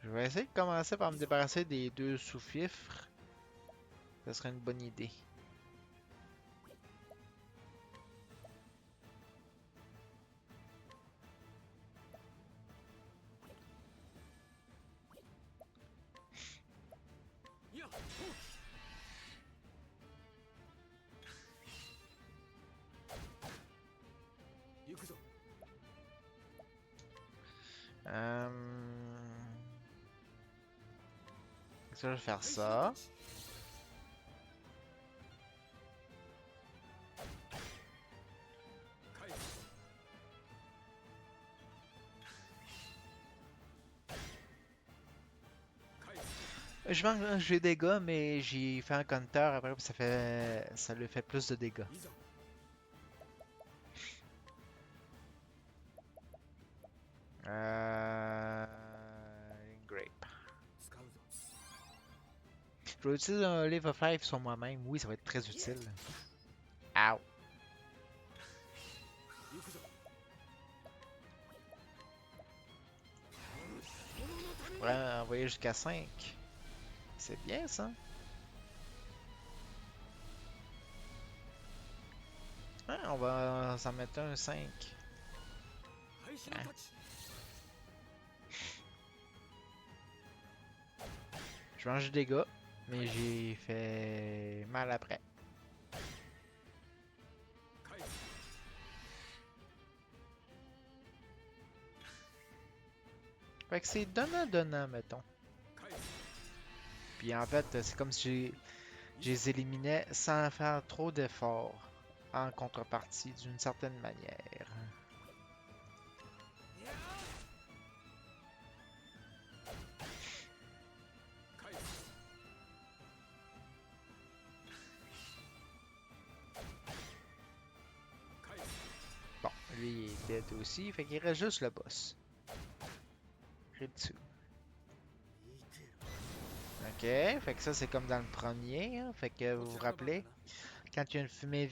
S1: Je vais essayer de commencer par me débarrasser des 2 sous-fifres. Ce serait une bonne idée. Est-ce que je vais faire ça? Je manque j'ai des dégâts, mais j'ai fait un counter après, puis ça lui fait plus de dégâts. Grape. Je vais utiliser un Live of Life sur moi-même. Oui, ça va être très utile. Ow. Je pourrais envoyer jusqu'à 5. C'est bien ça. Ah, on va s'en mettre un 5. Je mange des dégâts, mais j'ai fait mal après. Fait que c'est donnant-donnant, mettons. Puis en fait, c'est comme si je les éliminais sans faire trop d'efforts en contrepartie, d'une certaine manière. Bon, lui il est dead aussi, fait qu'il reste juste le boss. Ritsu. Ok, fait que ça c'est comme dans le premier, hein. Fait que vous vous rappelez, quand il y a une fumée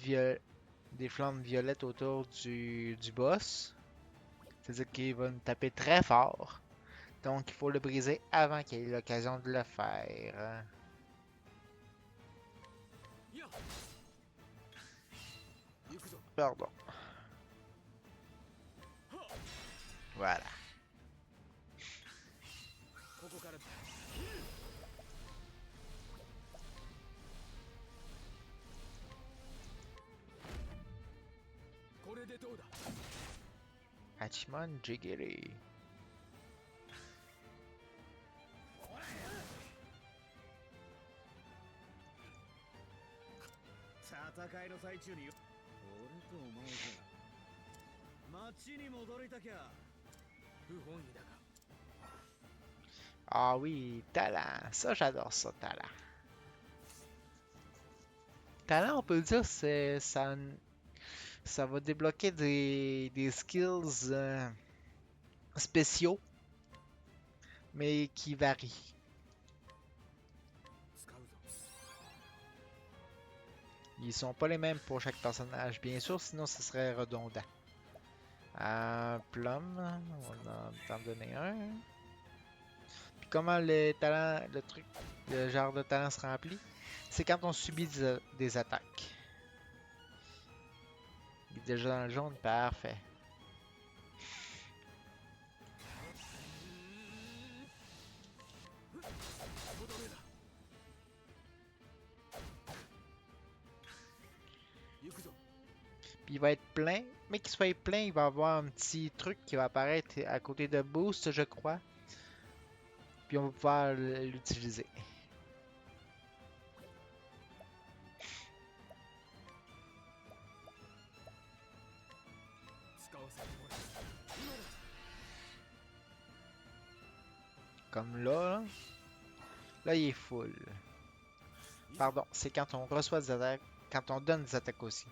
S1: des flammes violettes autour du boss, c'est-à-dire qu'il va nous taper très fort. Donc il faut le briser avant qu'il ait l'occasion de le faire. Pardon. Voilà.
S5: れでどうだ。
S1: Hachimon Jigiri.
S3: 戦いの最中に俺とお前じゃ町に戻りたきゃ。
S5: 不本意だが
S1: Ah oui, talent. Ça, j'adore ça, talent. Talent, on peut dire, ça va débloquer des skills spéciaux, mais qui varient.
S5: 使うぞ。
S1: Ils sont pas les mêmes pour chaque personnage, bien sûr, sinon ce serait redondant. Plum, on va t'en donner un. Puis comment le talent, le genre de talent se remplit? C'est quand on subit des attaques. Il est déjà dans le jaune, parfait. Puis il va être plein, mais qu'il soit plein, il va avoir un petit truc qui va apparaître à côté de boost, je crois. Puis on va pouvoir l'utiliser. Comme là, là il est full. Pardon, c'est quand on reçoit des attaques, quand on donne des attaques aussi.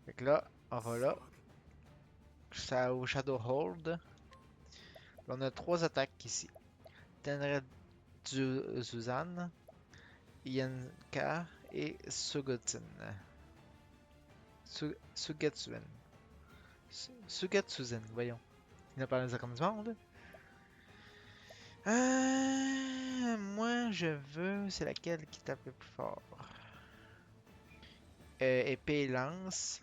S1: Fait que là, on va là, ça au Shadow Hold. Là, on a 3 attaques ici. Tenred Suzanne, Yenka et Sugotin. Sugetsuren. Sugetsuzen, voyons. Il n'a pas ça comme du monde. Moi, je veux. C'est laquelle qui tape le plus fort? Épée et lance.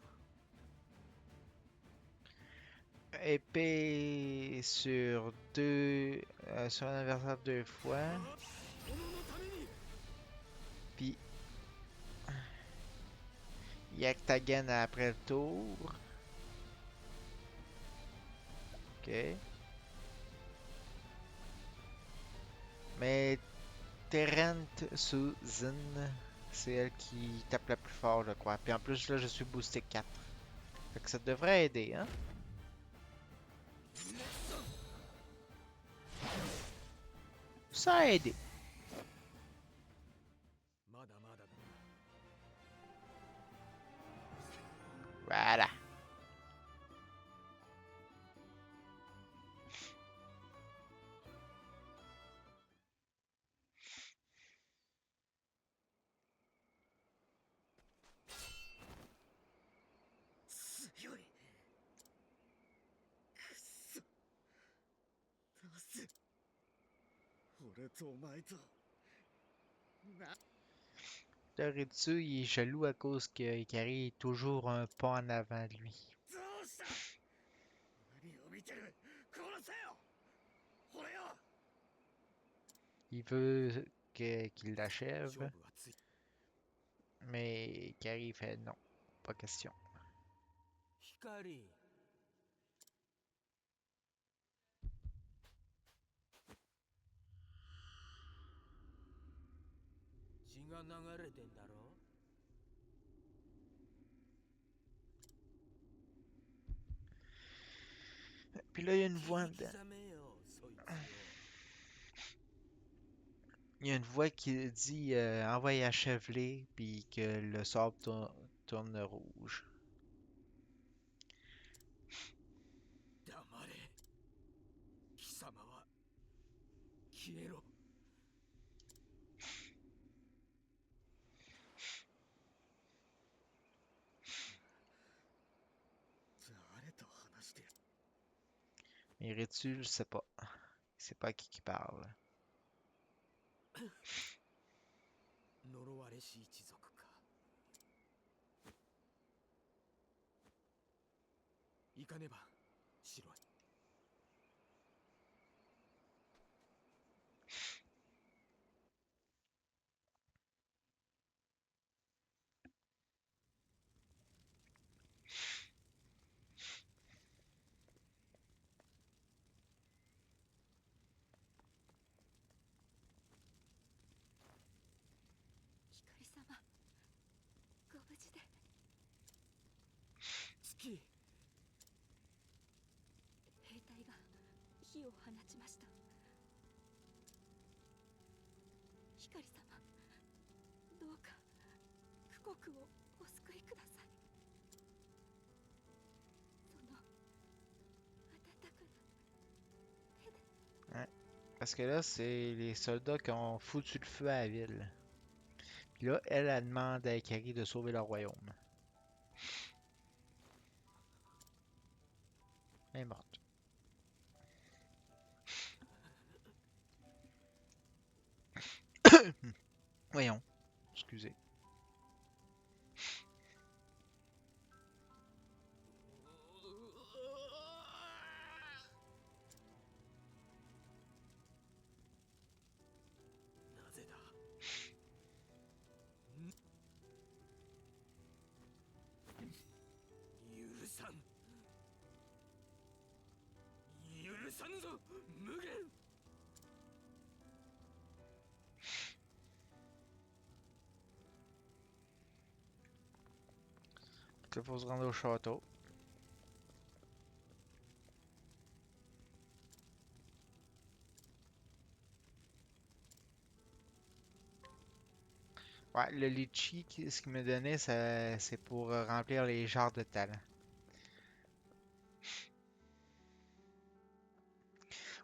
S1: Épée sur sur un adversaire 2 fois. Puis Yaktagen après le tour. Ok. Mais Terent Susan, c'est elle qui tape la plus fort, je crois. Puis en plus, là, je suis boosté 4. Fait que ça devrait aider, hein? Ça a aidé.
S5: まだまだだ。
S1: Voilà. Doritsu, il est jaloux à cause que Ikari est toujours un pas en avant de lui. Il veut qu'il l'achève,
S5: 勝負はつい。
S1: mais Ikari fait non, pas question.
S5: 光。血が流れてんだろ。
S1: Puis là, il y a une voix dedans.
S5: 刻めよそいつを。
S1: Il y a une voix qui dit envoie achève-les, puis que le sable tourne rouge.
S5: 黙れ。貴様は消えろ。
S1: Mais Ritsu, je sais pas. Il sait pas à qui parle.
S5: 呪われし一族か。行かねば、白い。
S4: ちました。光様、どうか富国をお救いください。その温かな手で。
S1: Ouais. Parce que là, c'est les soldats qui ont foutu le feu à la ville. Puis là, elle demande à Ikari de sauver leur royaume. Elle est morte. Voyons. Excusez.
S5: なぜだ。許さん。許さぬぞ、無限。
S1: Il faut se rendre au château. Ouais, le litchi, ce qu'il me donnait, c'est pour remplir les jarres de talent.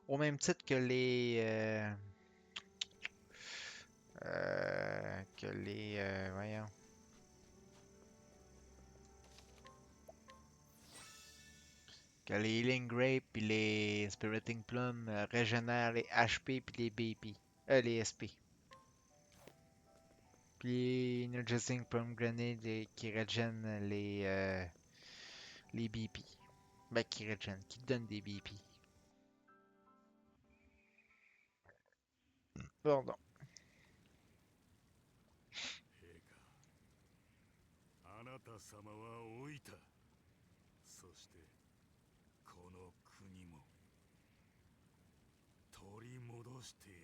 S1: Au même titre que voyons. Que les Healing Grape puis les Spiriting Plum régénèrent les HP puis les BP. Les SP. Puis Energizing Pomegranate qui régène les BP. Ben, qui régène, qui donne des BP. Pardon.
S2: 陛下、あなた様は老いた。そしてこの国も取り戻してやる。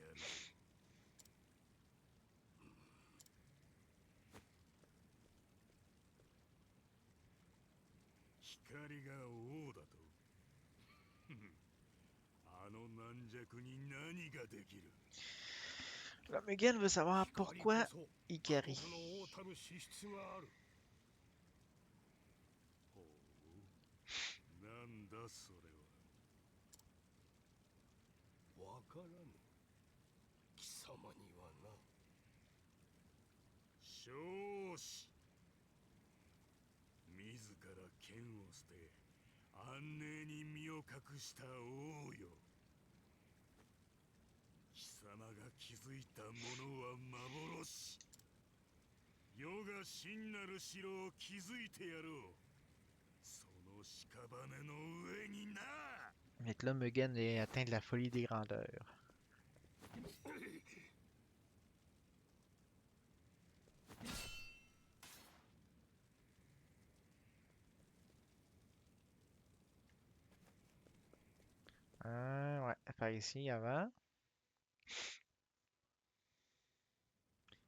S2: 光が王だと。あの軟弱に何ができる。
S1: La Mugen veut savoir pourquoi Ikari.
S2: の王たる資質がある。ほう、なんだそれは。わからぬ。貴様にはな。少子。自ら剣を捨て、安寧に身を隠した王よ。貴様が築いたものは幻。世が真なる城を築いてやろう。その屍の上にな。
S1: Mais là, Mugen est atteint de la folie des grandeurs. Ouais, par ici avant.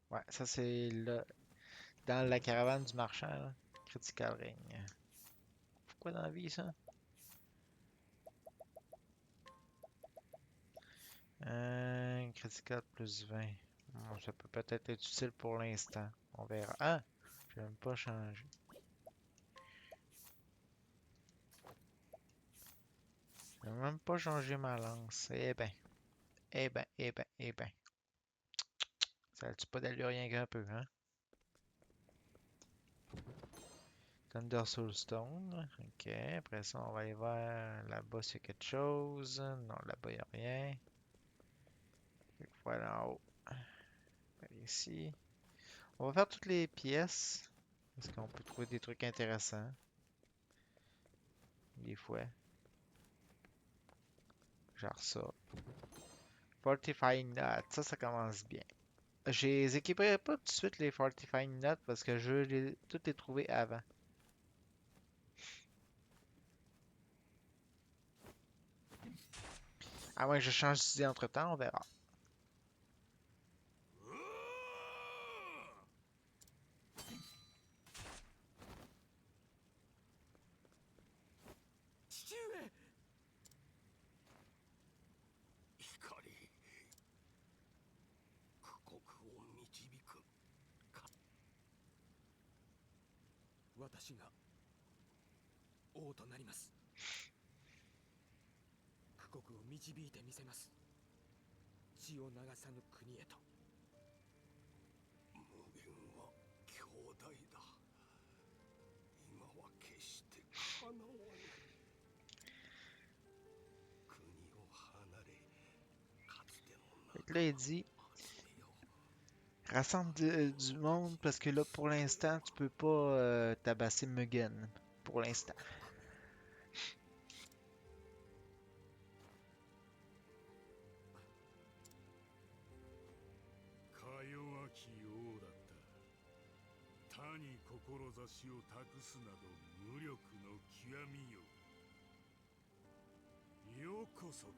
S1: Ouais, ça c'est dans la caravane du marchand, là. Critical Ring. Pourquoi dans la vie ça? Critical plus 20. Bon, ça peut peut-être être utile pour l'instant. On verra. Ah! Je vais même pas changer. Je vais même pas changer ma lance. Eh ben. Eh ben, eh ben, eh ben. Ça a-tu pas d'allure rien qu'un peu, hein? Thunder Soulstone. Ok, après ça, on va aller voir là-bas s'il y a quelque chose. Non, là-bas, il n'y a rien. Voilà en haut. Par ici. On va faire toutes les pièces. Parce qu'on peut trouver des trucs intéressants. Des fois. Genre ça. Fortifying Nut. Ça commence bien. Je les équiperai pas tout de suite les Fortifying Nuts parce que je veux toutes les trouver avant. À moins que je change d'idée entre temps, on verra.
S5: 私が王となります。苦国を導いてみせます。血を流さぬ国へと。
S2: 無限は強大だ。今は決してかなわぬ。国を離れ、かつての
S1: Fait que là, il dit rassemble du monde parce que là, pour l'instant, tu peux pas tabasser Mugen. Pour l'instant.
S2: か弱き王だった。他に志を託すなど無力の極みよ。よこそが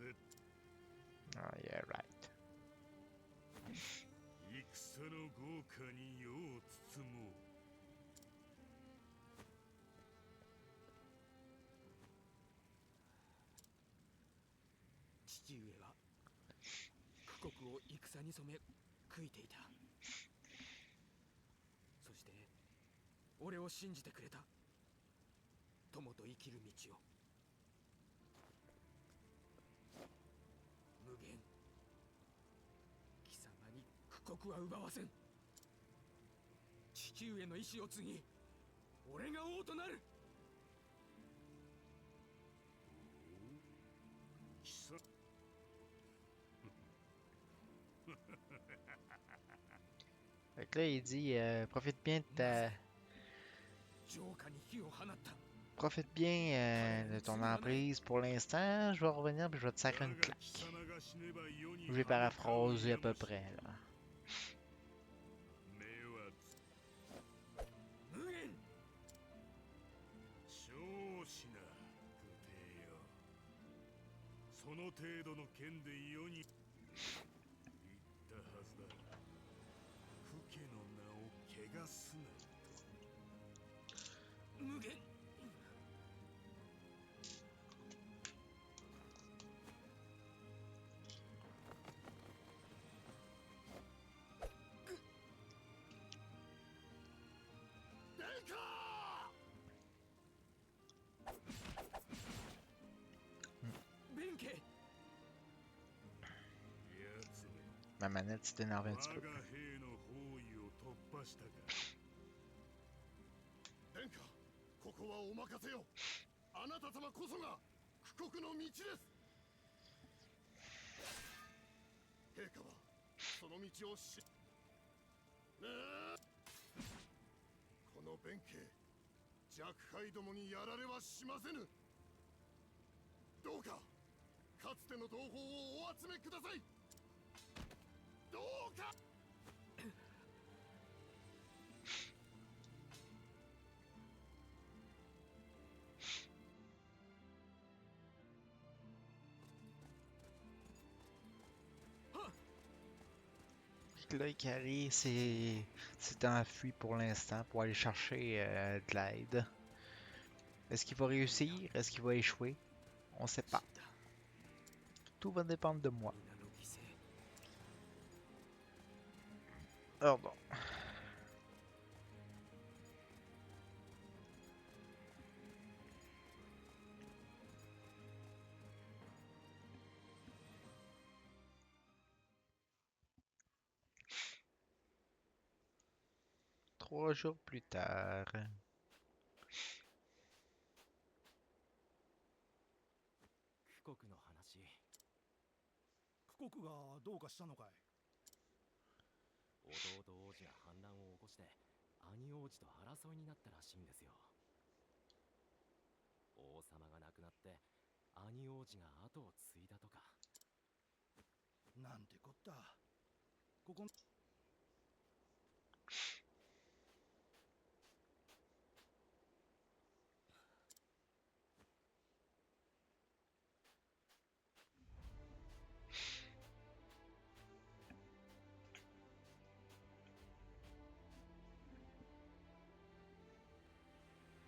S2: 絶
S1: Oh, yeah, right.
S2: 戦の豪華に世を包もう。
S5: 父上は苦国を戦に染め悔いていた。そして俺を信じてくれた。友と生きる道を。無限、貴様に苦国は奪わせん。父上の意志を継ぎ、俺が王となる。
S2: 貴様
S1: Fait que là, il dit profite bien de ta.
S5: 城下に火を放った。
S1: Profite bien de ton emprise pour l'instant. Je vais revenir puis je vais te sacrer une claque. Je vais paraphraser à peu près là.
S2: 目は
S5: 無限、
S2: 少子な御帝よ。その程度の剣で世に言ったはずだ。父家の名を汚すなと。
S5: 無限。弁慶、
S1: Ma manette s'est énervée un petit
S2: 我
S1: peu.
S2: が兵の包囲を突破したか。殿下、ここはお任せよ。あなた様こそが苦国の道です。陛下はその道を知この弁慶、弱敗どもにやられはしませぬ。どうかかつての同胞をお集めください。どうか。
S1: Là, Ikari s'est enfui pour l'instant pour aller chercher de l'aide. Est-ce qu'il va réussir? Est-ce qu'il va échouer? On sait pas. Tout va dépendre de moi.
S5: 皆の犠牲。
S1: Alors bon. Trois jours plus tard.
S5: 苦国の話。
S3: 苦国がどうかしたのかい？
S7: 弟王子が反乱を起こして兄王子と争いになったらしいんですよ。王様が亡くなって兄王子が後を継いだとか。
S3: なんてこった。ここ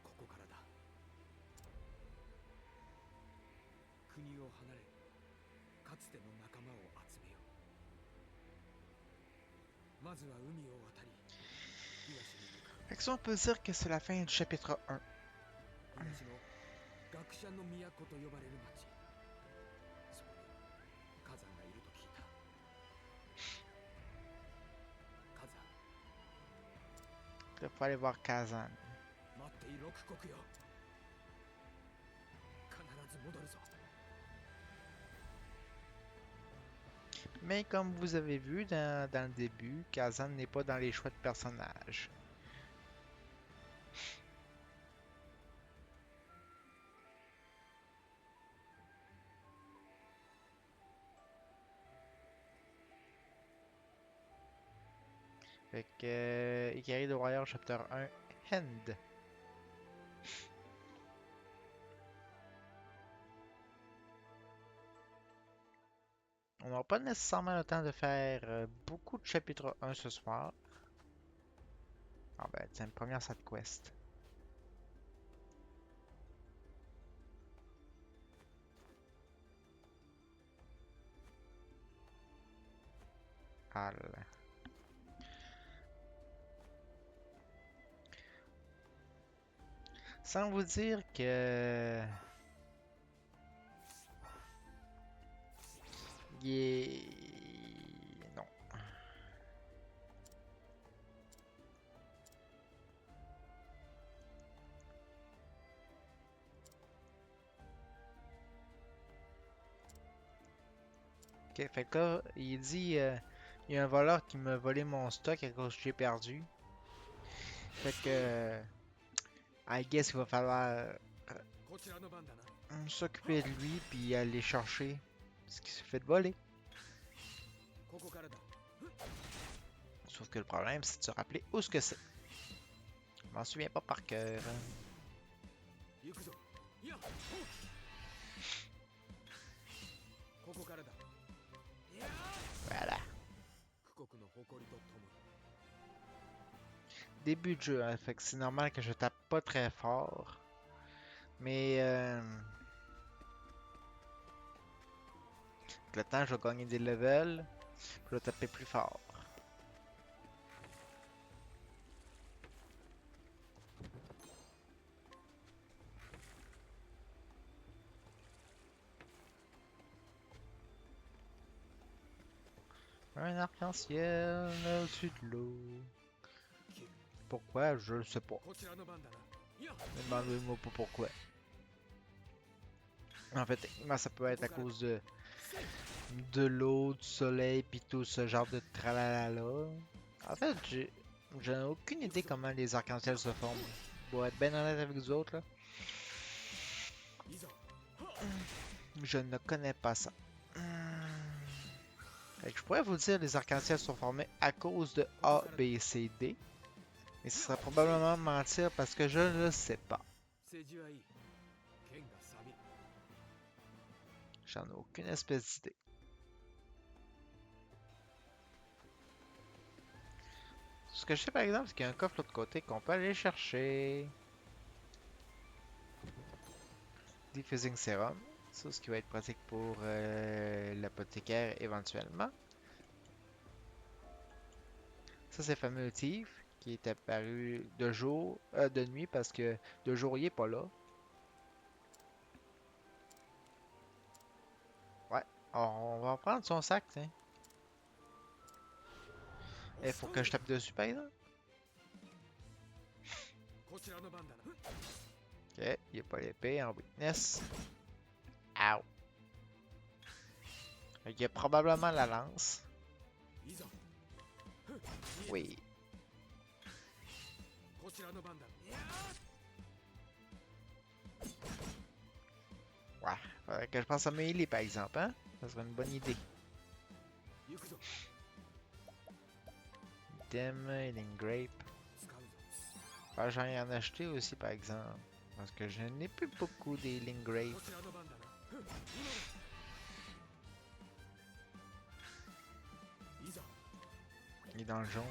S5: ここからだ。国を離れ、かつての仲間を集めよう。まずは海を渡り、東に向かう。
S1: Fait que ça, on peut dire que c'est la fin du chapitre 1.
S5: 東の学者の都と呼ばれる町。そこに火山がいると聞いた。火山、
S1: Il faut aller voir Kazan.
S5: 待っていろ九国よ。必ず戻るぞ。
S1: Mais comme vous avez vu dans le début, Kazan n'est pas dans les choix de personnages. Fait que Ikari de Warrior Chapter 1 End. On n'aura pas nécessairement le temps de faire beaucoup de chapitre 1 ce soir. Ah ben, c'est une première side quest. Al. Sans vous dire que... Il est... Non. Ok, fait que là, il dit... il y a un voleur qui m'a volé mon stock à cause que j'ai perdu. Fait que... I guess il va falloir
S5: こちらの番だな。
S1: s'occuper de lui puis aller chercher ce qui s'est fait de voler.
S5: ここからだ。
S1: Sauf que le problème, c'est de se rappeler où ce que c'est. Je m'en souviens pas par cœur.
S5: 行くぞ。いや、ここからだ。
S1: Voilà.
S5: 九国の誇りとともに。
S1: Début de jeu, hein, fait que c'est normal que je tape pas très fort. Mais avec le temps, je vais gagner des levels. Puis je vais taper plus fort. Un arc-en-ciel au-dessus de l'eau. Pourquoi? Je le sais pas.
S5: こちらの番だな。いや、
S1: Demandez-moi pas pourquoi. En fait, techniquement, ça peut être à cause de l'eau, du soleil, puis tout ce genre de tralala. En fait, j'ai aucune idée comment les arcs-en-ciel se forment. Pour être bien honnête avec vous autres, là,
S5: いざ。
S1: je ne connais pas ça. Fait que je pourrais vous dire les arcs-en-ciel sont formés à cause de A, B, C, D. Mais ce serait probablement mentir parce que je ne sais pas.
S5: 政治はいい。剣が錆びる。
S1: J'en ai aucune espèce d'idée. Ce que je sais par exemple, c'est qu'il y a un coffre de l'autre côté qu'on peut aller chercher. Diffusing Serum. Ça, ce qui va être pratique pour l'apothicaire éventuellement. Ça, c'est fameux Thief qui est apparu de jour, de nuit parce que de jour il est pas là. Ouais, on va prendre son sac, tiens. Il faut que je tape dessus par exemple.
S5: こちらの番だな。
S1: Ok, il n'y a pas l'épée en weakness. Ow. Il y a probablement la lance.
S5: いざ。
S1: Oui.
S5: こちらの番だ。
S1: Ouais, faudrait que je pense à melee par exemple, hein? Ça serait une bonne idée.
S5: 行くぞ。
S1: Dim, Healing Grape.
S5: 使うぞ。
S1: Ah, j'en ai en acheté aussi par exemple. Parce que je n'ai plus beaucoup des Healing Grape.
S5: こちらの番だな。今だ。いざ。
S1: Il est dans le jaune.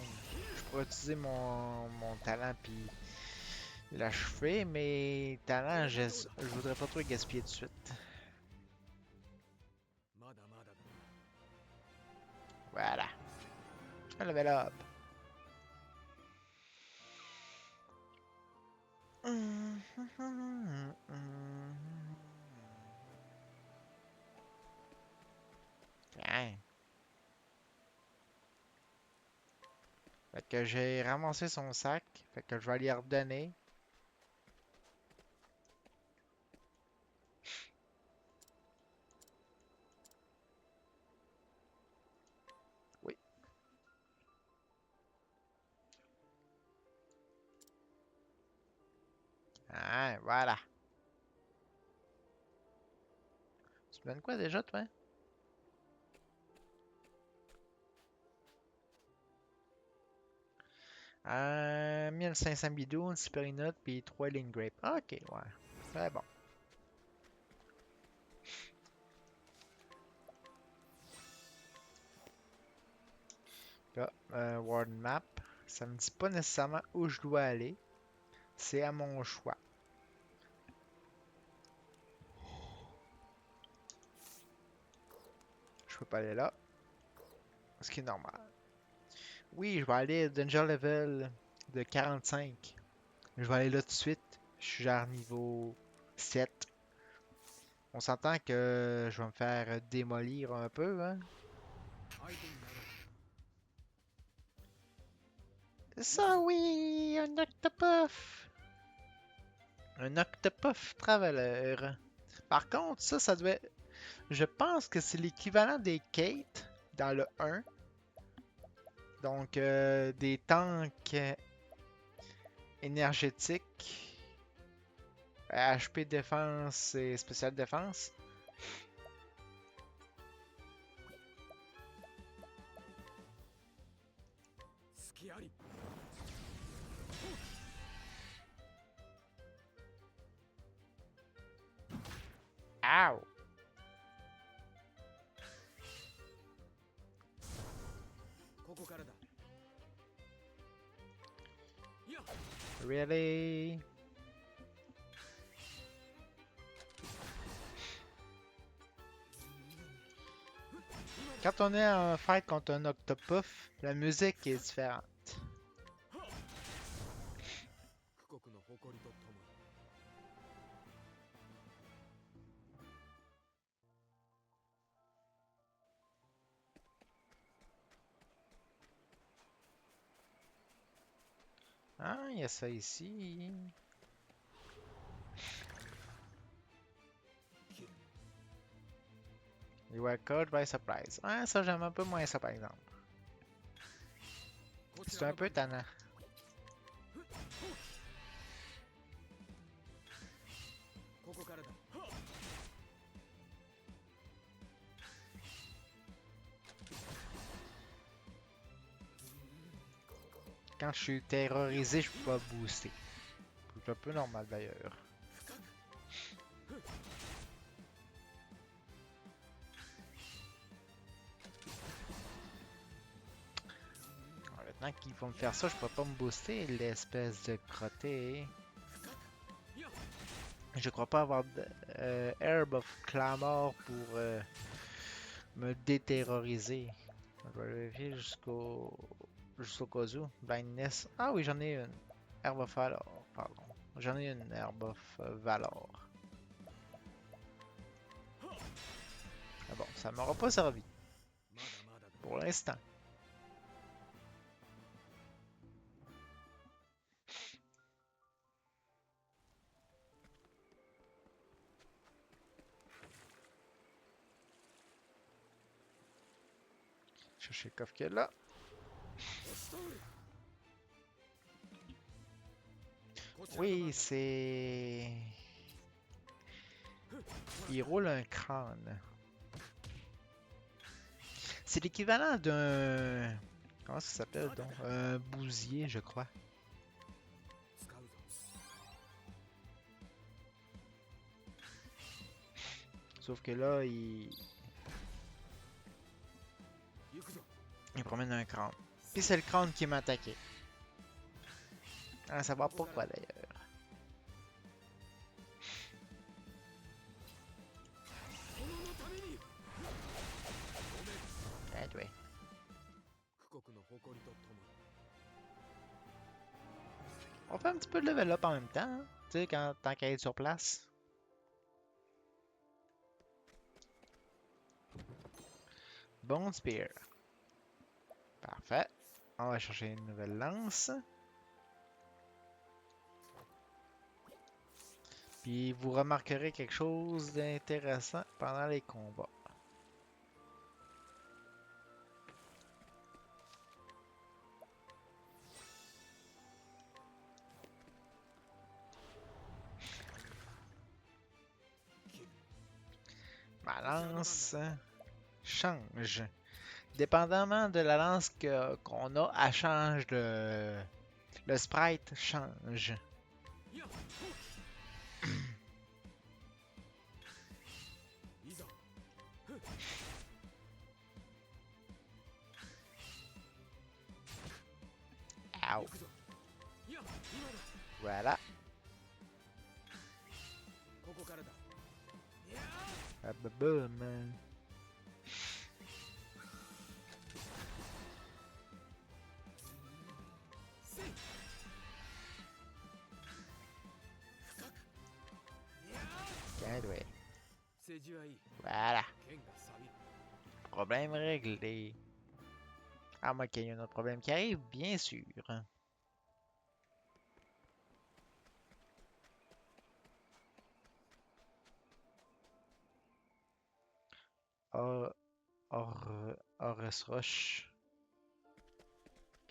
S1: Je pourrais utiliser mon talent puis l'achever, mais talent, je voudrais pas trop le gaspiller tout de suite.
S5: まだまだだ。
S1: Voilà. Un level up. Tiens. Fait que j'ai ramassé son sac. Fait que je vais lui redonner. Oui. Ah, voilà. Tu me donnes quoi déjà, toi? 1500 bidons, une super note, puis 3 lignes grape. Ok, ouais. C'est bon. Là, World Map. Ça me dit pas nécessairement où je dois aller. C'est à mon choix. Je peux pas aller là. Ce qui est normal. Oui, je vais aller Danger Level de 45. Je vais aller là tout de suite. Je suis genre niveau 7. On s'entend que je vais me faire démolir un peu, hein?
S5: 相手になろう。
S1: Ça oui, un octopuff. Un octopuff traveler. Par contre, ça devait... Je pense que c'est l'équivalent des Kate dans le 1. Donc, des tanks énergétiques. HP défense et spécial défense.
S5: 隙あり。
S1: Ow!
S5: ここからだ。いや、
S1: Really? Quand on est en fight contre un octopuff, la musique est différente.
S5: 富国の誇りとともに。
S1: Ah, il y a ça ici. You were caught by surprise. Ah, ça j'aime un peu moins ça par exemple.
S5: こち
S1: C'est
S5: ら
S1: un
S5: の
S1: peu tannant.
S5: ここからだ。
S1: Quand je suis terrorisé, je peux pas booster. C'est un peu normal d'ailleurs. Maintenant qu'ils vont me faire ça, je peux pas me booster, l'espèce de crotté. Je crois pas avoir de Herb of Clamor pour me déterroriser. Je vais vérifier jusqu'au cas où. Blindness. Ah oui, j'en ai une. Herb of Valor, pardon. J'en ai une Herb of Valor. Ah bon, ça m'aura pas servi
S5: まだまだだ。
S1: pour l'instant. Chercher le coffre qu'il y a là.
S5: こちらの
S1: Oui,
S5: 番だ。
S1: c'est... Il roule un crâne. C'est l'équivalent d'un... Comment ça s'appelle donc? Un bousier, je crois.
S5: 使うぞ。
S1: Sauf que là, il...
S5: 行くぞ。
S1: il promène un crâne. Puis c'est le crâne qui m'a attaqué. À savoir pourquoi d'ailleurs.
S5: このために。
S1: Eh, ouais.
S5: 富国の誇りとともに。
S1: On fait un petit peu de level up en même temps, hein. Tu sais, quand tant qu'à être sur place. Bone Spear. Parfait. On va chercher une nouvelle lance. Puis vous remarquerez quelque chose d'intéressant pendant les combats. Ma lance change. Dépendamment de la lance qu'on a, elle change de... Le sprite change.
S5: いやいざ
S1: Ow.
S5: 行くぞいや今だ
S1: Voilà.
S5: ここからだ
S1: Ah, bah, boum. Tiens, ouais.
S5: 政治はいい
S1: Voilà.
S5: 剣が錆びる
S1: Problème réglé. À moins qu'il y ait un autre problème qui arrive, bien sûr. Or, Horus Rush.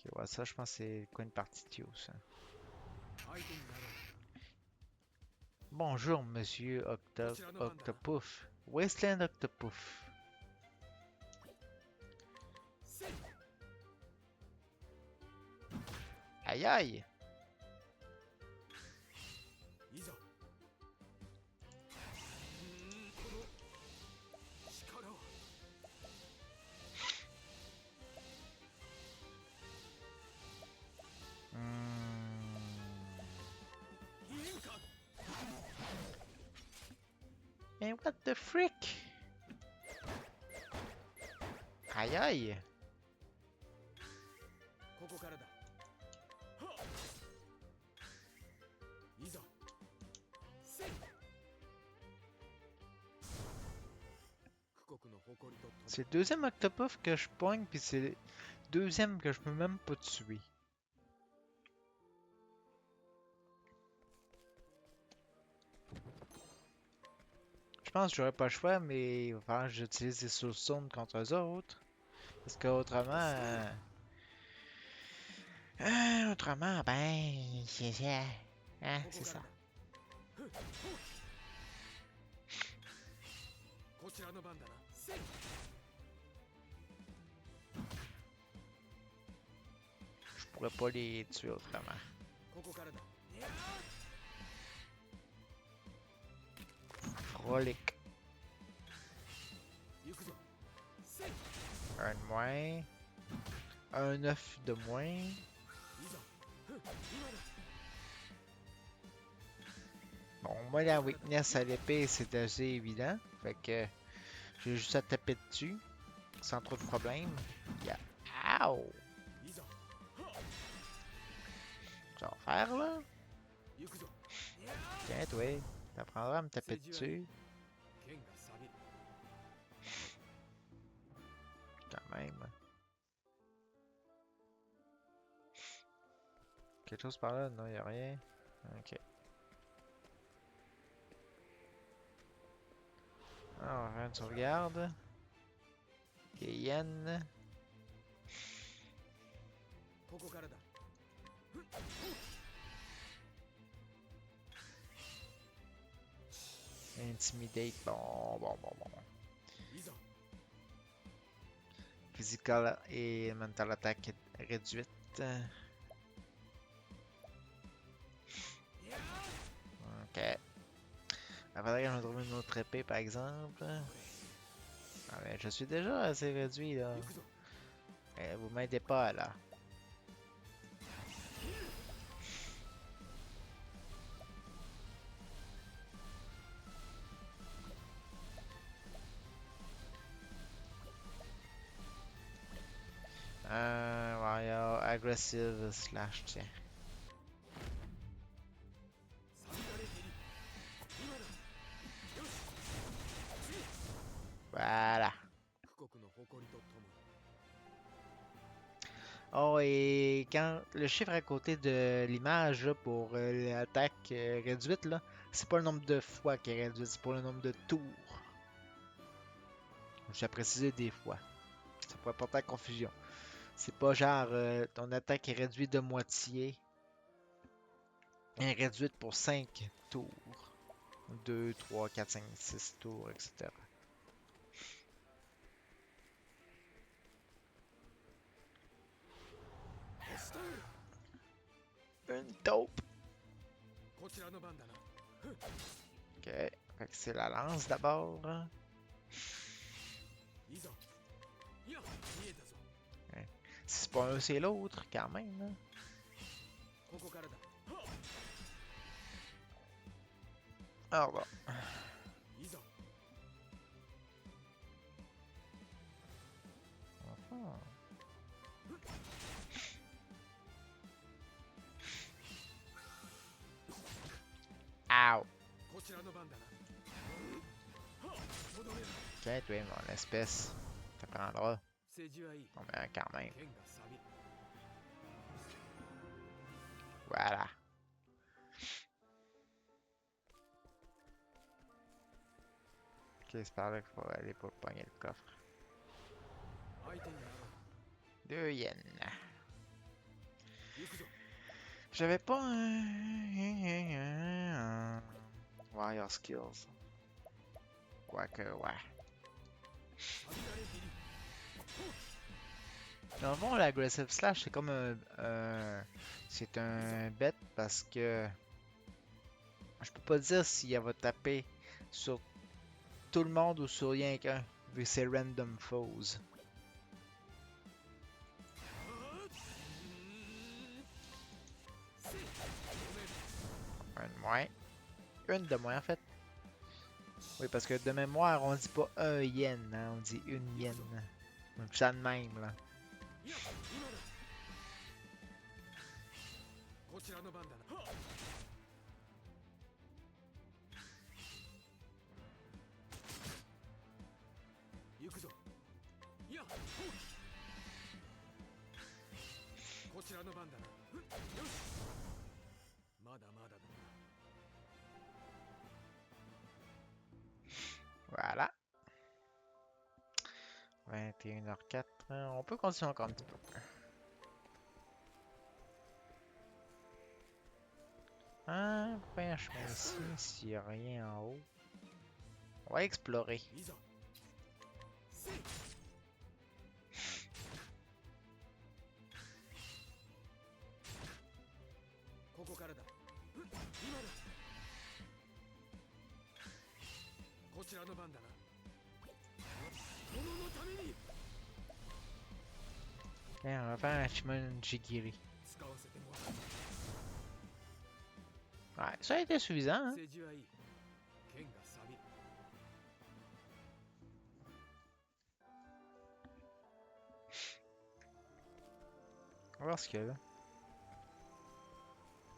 S1: Ok, ouais, ça, je pense que c'est quoi une partie de Tio, ça.
S5: 相手になろう
S1: Bonjour, monsieur Octopouf. Wasteland Octopouf.
S5: せい
S1: Aïe aïe!
S5: いざこの力は いいんか
S1: Mais what the frick? Aïe aïe!
S5: ここからだはっいざせい苦国の誇りと
S1: C'est le deuxième Octopuff que je pogne, puis c'est le deuxième que je peux même pas tuer. Je pense que j'aurais pas le choix, mais il va falloir que j'utilise des Soulstones contre eux autres. Parce qu'autrement... autrement, ben... Hein, c'est ça.
S5: こちらの番だなせい
S1: Je pourrais pas les tuer autrement.
S5: ここからだ
S1: Frolic.
S5: 行くぞせい
S1: Un de moins. Un 9 de moins.
S5: いざ今だ
S1: Bon, moi, la weakness à l'épée, c'est assez évident. Fait que j'ai juste à taper dessus. Sans trop de problème. Yeah. Ow!
S5: いざ
S1: Ça va faire, là.
S5: 行くぞ
S1: Tiens, toi. T'apprendras à me taper dessus.
S5: 剣が錆びる
S1: Quand même. Quelque chose par là? Non, y a rien. Ok. Alors, on va faire une sauvegarde. Yen.
S5: ここからだ
S1: Intimidate. Bon.
S5: いざ
S1: Physical et mental attack réduite. Ok. Il faudrait que je me trouve une autre épée par exemple. Ah, mais je suis déjà assez réduit là.
S5: 行くぞ
S1: Eh, vous m'aidez pas là. Warrior aggressive slash tiens. Voilà.
S5: 富国の誇りとともに
S1: Oh, et quand le chiffre à côté de l'image là, pour l'attaque réduite, là, c'est pas le nombre de fois qui est réduit, c'est pour le nombre de tours. J'ai précisé des fois. Ça pourrait porter à confusion. C'est pas genre ton attaque est réduite de moitié. Elle est réduite pour 5 tours. 2, 3, 4, 5, 6 tours, etc. Une taupe.
S5: こちらの番だな
S1: Ok. Fait que c'est la lance d'abord.
S5: いざいや見えたぞ
S1: Si c'est pas un, c'est l'autre, quand même. Là.
S5: ここからだ
S1: Alors là.
S5: いざ
S1: Hmm. Ow.
S5: こちらの番だな
S1: Ok, toi, mon espèce. Ça prendra.
S5: 政治はいい
S1: Non, mais quand même.
S5: 剣が錆びる
S1: Voilà. Ok, c'est par là qu'il faut aller pour pogner le coffre.
S5: 相手になろ
S1: 2 yens.
S5: う行くぞ
S1: J'avais pas un Warrior Skills. Quoique, ouais.
S5: 錆びられ切り
S1: Dans le fond, l'aggressive slash, c'est comme c'est un bet parce que je peux pas dire si elle va taper sur tout le monde ou sur rien qu'un, vu que c'est random foes. Un de moins. Une de moins, en fait. Oui, parce que de mémoire, on dit pas un yen, hein, on dit une yen. Donc ça de même, là.
S5: いや今だこちらの番だな 行くぞいやほうこちらの番だなよしまだまだだ
S1: Voilà. 21h04. On peut continuer encore un petit peu. Ah, pourquoi il y a un chemin ici s'il n'y a rien en haut? On va explorer.
S5: いざせいここからだ今だこちらの番だな殿のために
S1: Ok, on va faire un chemin Jigiri.
S5: 使わせてもらう
S1: Ouais, ça a été suffisant, hein?
S5: 政治はいい剣が錆びる
S1: On va voir ce qu'il y a là.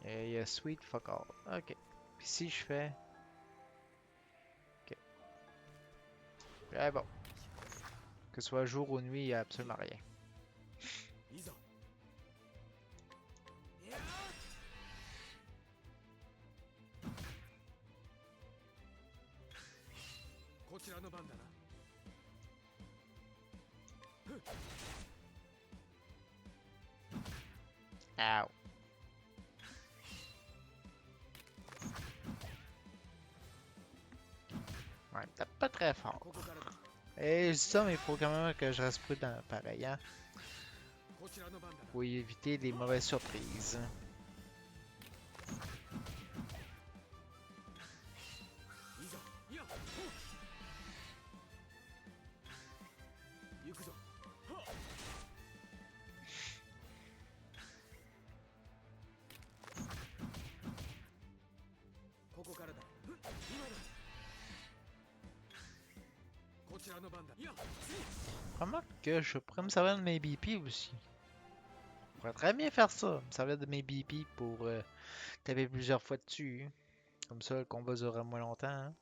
S1: Il y a Sweet Fuck All. Ok. Puis si je fais. Ok. Ouais, bon. Que ce soit jour ou nuit, il n'y a absolument rien.
S5: いざいやこちらの番だな
S1: Ow. Ouais, tape pas très fort.
S5: ここからだ
S1: Et je dis ça, mais il faut quand même que je reste prudent pareil, hein?
S5: こちらの番だな
S1: Pour éviter les mauvaises surprises.
S5: いざいやほう行くぞはっ ここからだ今だこちらの番だいやせい
S1: Remarque que je pourrais me servir de mes BP aussi. Je pourrais très bien faire ça, me servir de mes BP pour taper plusieurs fois dessus. Comme ça, le combat durera moins longtemps, hein.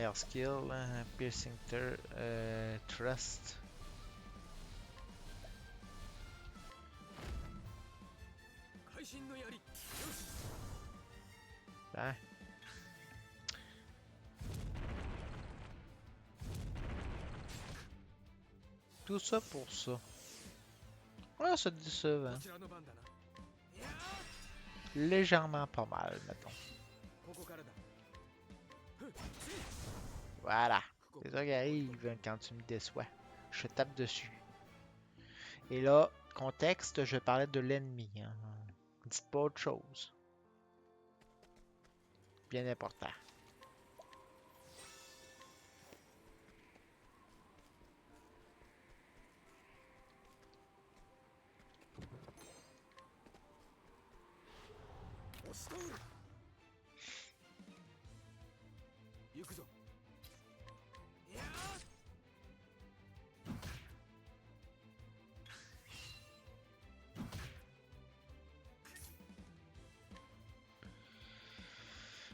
S1: Fire Skill, Piercing Thrust. Hein? Tout ça pour ça. Ouais, c'est décevant. Légèrement pas mal, mettons. Voilà. C'est ça qui arrive quand tu me déçois. Je tape dessus. Et là, contexte, je parlais de l'ennemi. Hein. Dites pas autre chose. Bien important.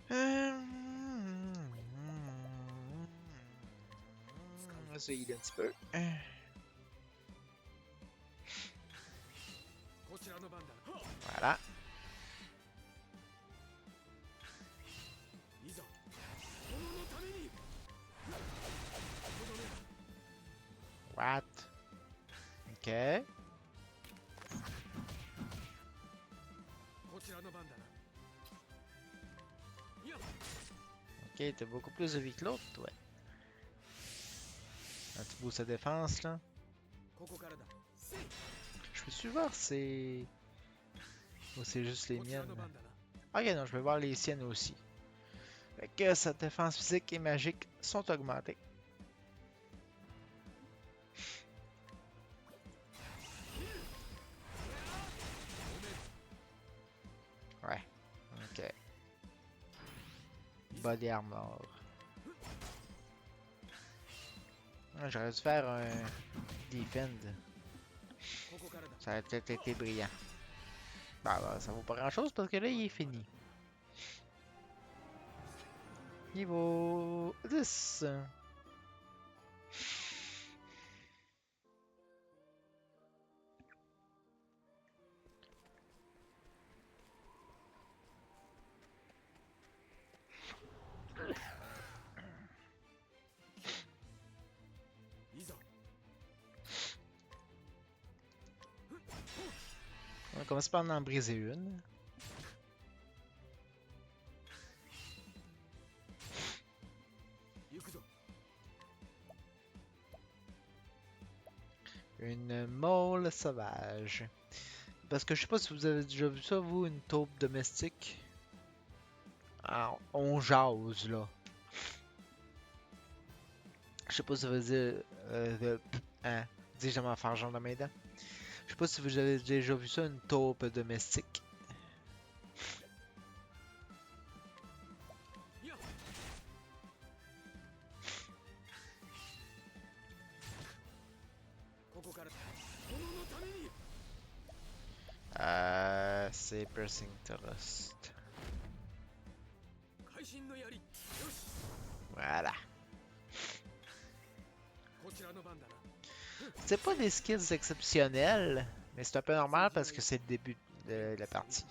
S1: On va essayer un petit peu. Voilà. What? Ok. Ok, t'as beaucoup plus de vie que l'autre, ouais. Un petit boost de défense, là. Je peux-tu voir c'est... Ou c'est juste les miennes? Ok, non, je vais voir les siennes aussi. Fait que sa défense physique et magique sont augmentées. Ouais. Ok. Body armor. Ah, j'aurais dû faire un defend. Ça aurait peut-être été brillant. Bah, ça vaut pas grand chose parce que là, il est fini. Niveau 10. On va commencer par en briser une. Une mole sauvage. Parce que je sais pas si vous avez déjà vu ça, vous, une taupe domestique. Ah, on jase, là. Je sais pas si ça veut dire... hein, dis jamais à faire genre de mes dents. Je sais pas si vous avez déjà vu ça, une taupe domestique. C'est Piercing Thrust. Voilà. C'est pas des skills exceptionnels, mais c'est un peu normal parce que c'est le début de la partie.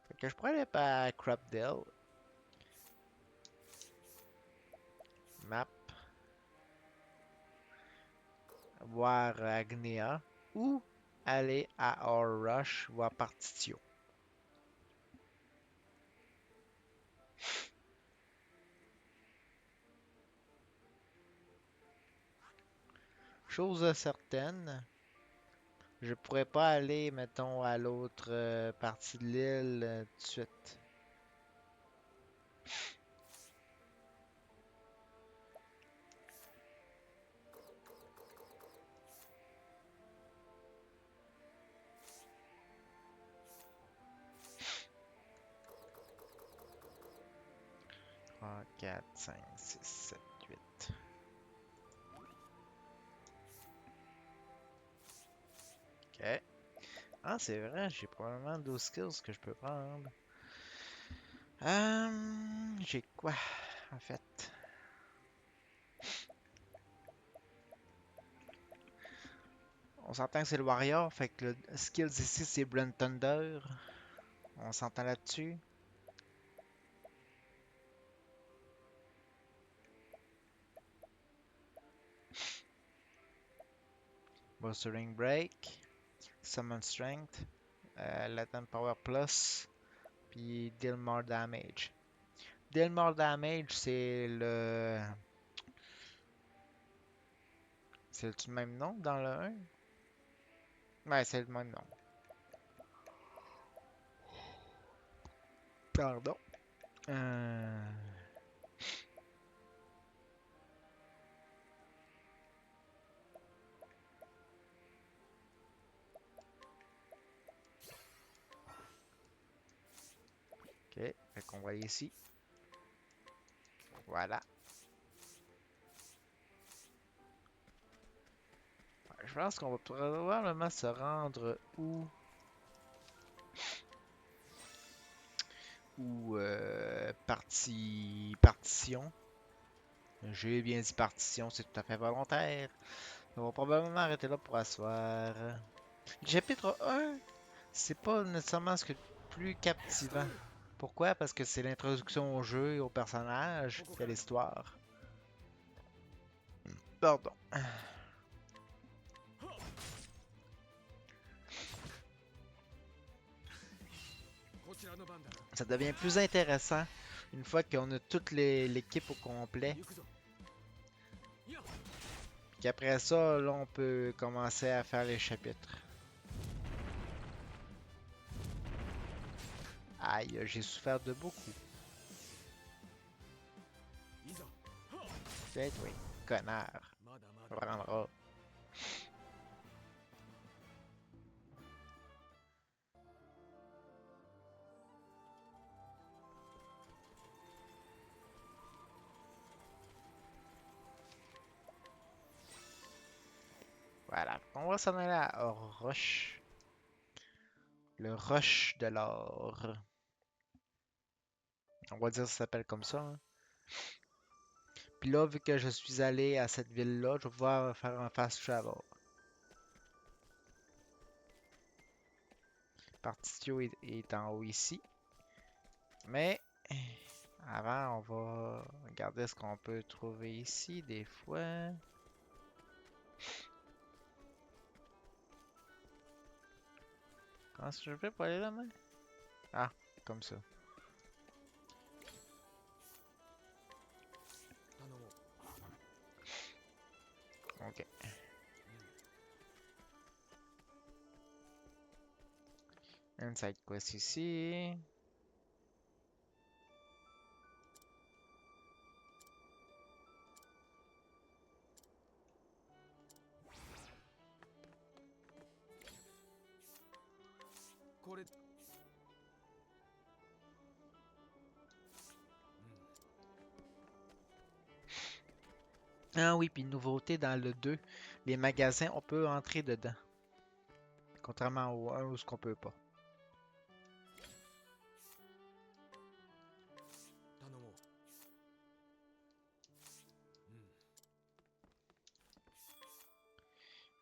S1: Fait que je pourrais aller à Crapdale. Map. Voir Agnea. Ou aller à Rush voir Partitio. Chose certaine, je pourrais pas aller, mettons, à l'autre partie de l'île tout de suite. Trois, 4, 5, 6, 7, 8. Ok. Ah, c'est vrai, j'ai probablement 12 skills que je peux prendre. J'ai quoi, en fait? On s'entend que c'est le Warrior, fait que le skills ici, c'est Brand Thunder. On s'entend là-dessus. Bolstering Break, Summon Strength, Latent Power Plus, puis Deal More Damage. Deal More Damage, c'est le... C'est le même nom dans le 1? Ouais, c'est le même nom. Pardon. Euh... Ok, fait qu'on va ici. Voilà. Je pense qu'on va probablement se rendre où? Ou partition. J'ai bien dit partition, c'est tout à fait volontaire. On va probablement arrêter là pour asseoir. Le chapitre 1, c'est pas nécessairement ce que plus captivant. Pourquoi? Parce que c'est l'introduction au jeu et au personnage et à l'histoire. Pardon.
S5: こちらの番だな
S1: Ça devient plus intéressant une fois qu'on a toute l'équipe au complet.
S5: 行くぞいや
S1: Puis après ça, là, on peut commencer à faire les chapitres. Aïe, j'ai souffert de beaucoup.
S5: いざ
S1: Peut-être, oui. Connard.
S5: まだま
S1: Ça
S5: だ
S1: prendra. Voilà. On va s'en aller à Roche. Le Roche de l'or. On va dire que ça s'appelle comme ça, hein. Puis là, vu que je suis allé à cette ville-là, je vais pouvoir faire un fast travel. Partitio est en haut ici. Mais avant, on va regarder ce qu'on peut trouver ici des fois. Comment est-ce que je fais pour aller là-bas? Ah, comme ça.
S5: 頼もう
S1: Ok. Inside quest ici. Ah oui, puis nouveauté dans le 2, les magasins, on peut entrer dedans. Contrairement au 1 où ce qu'on peut pas.
S5: 頼もううん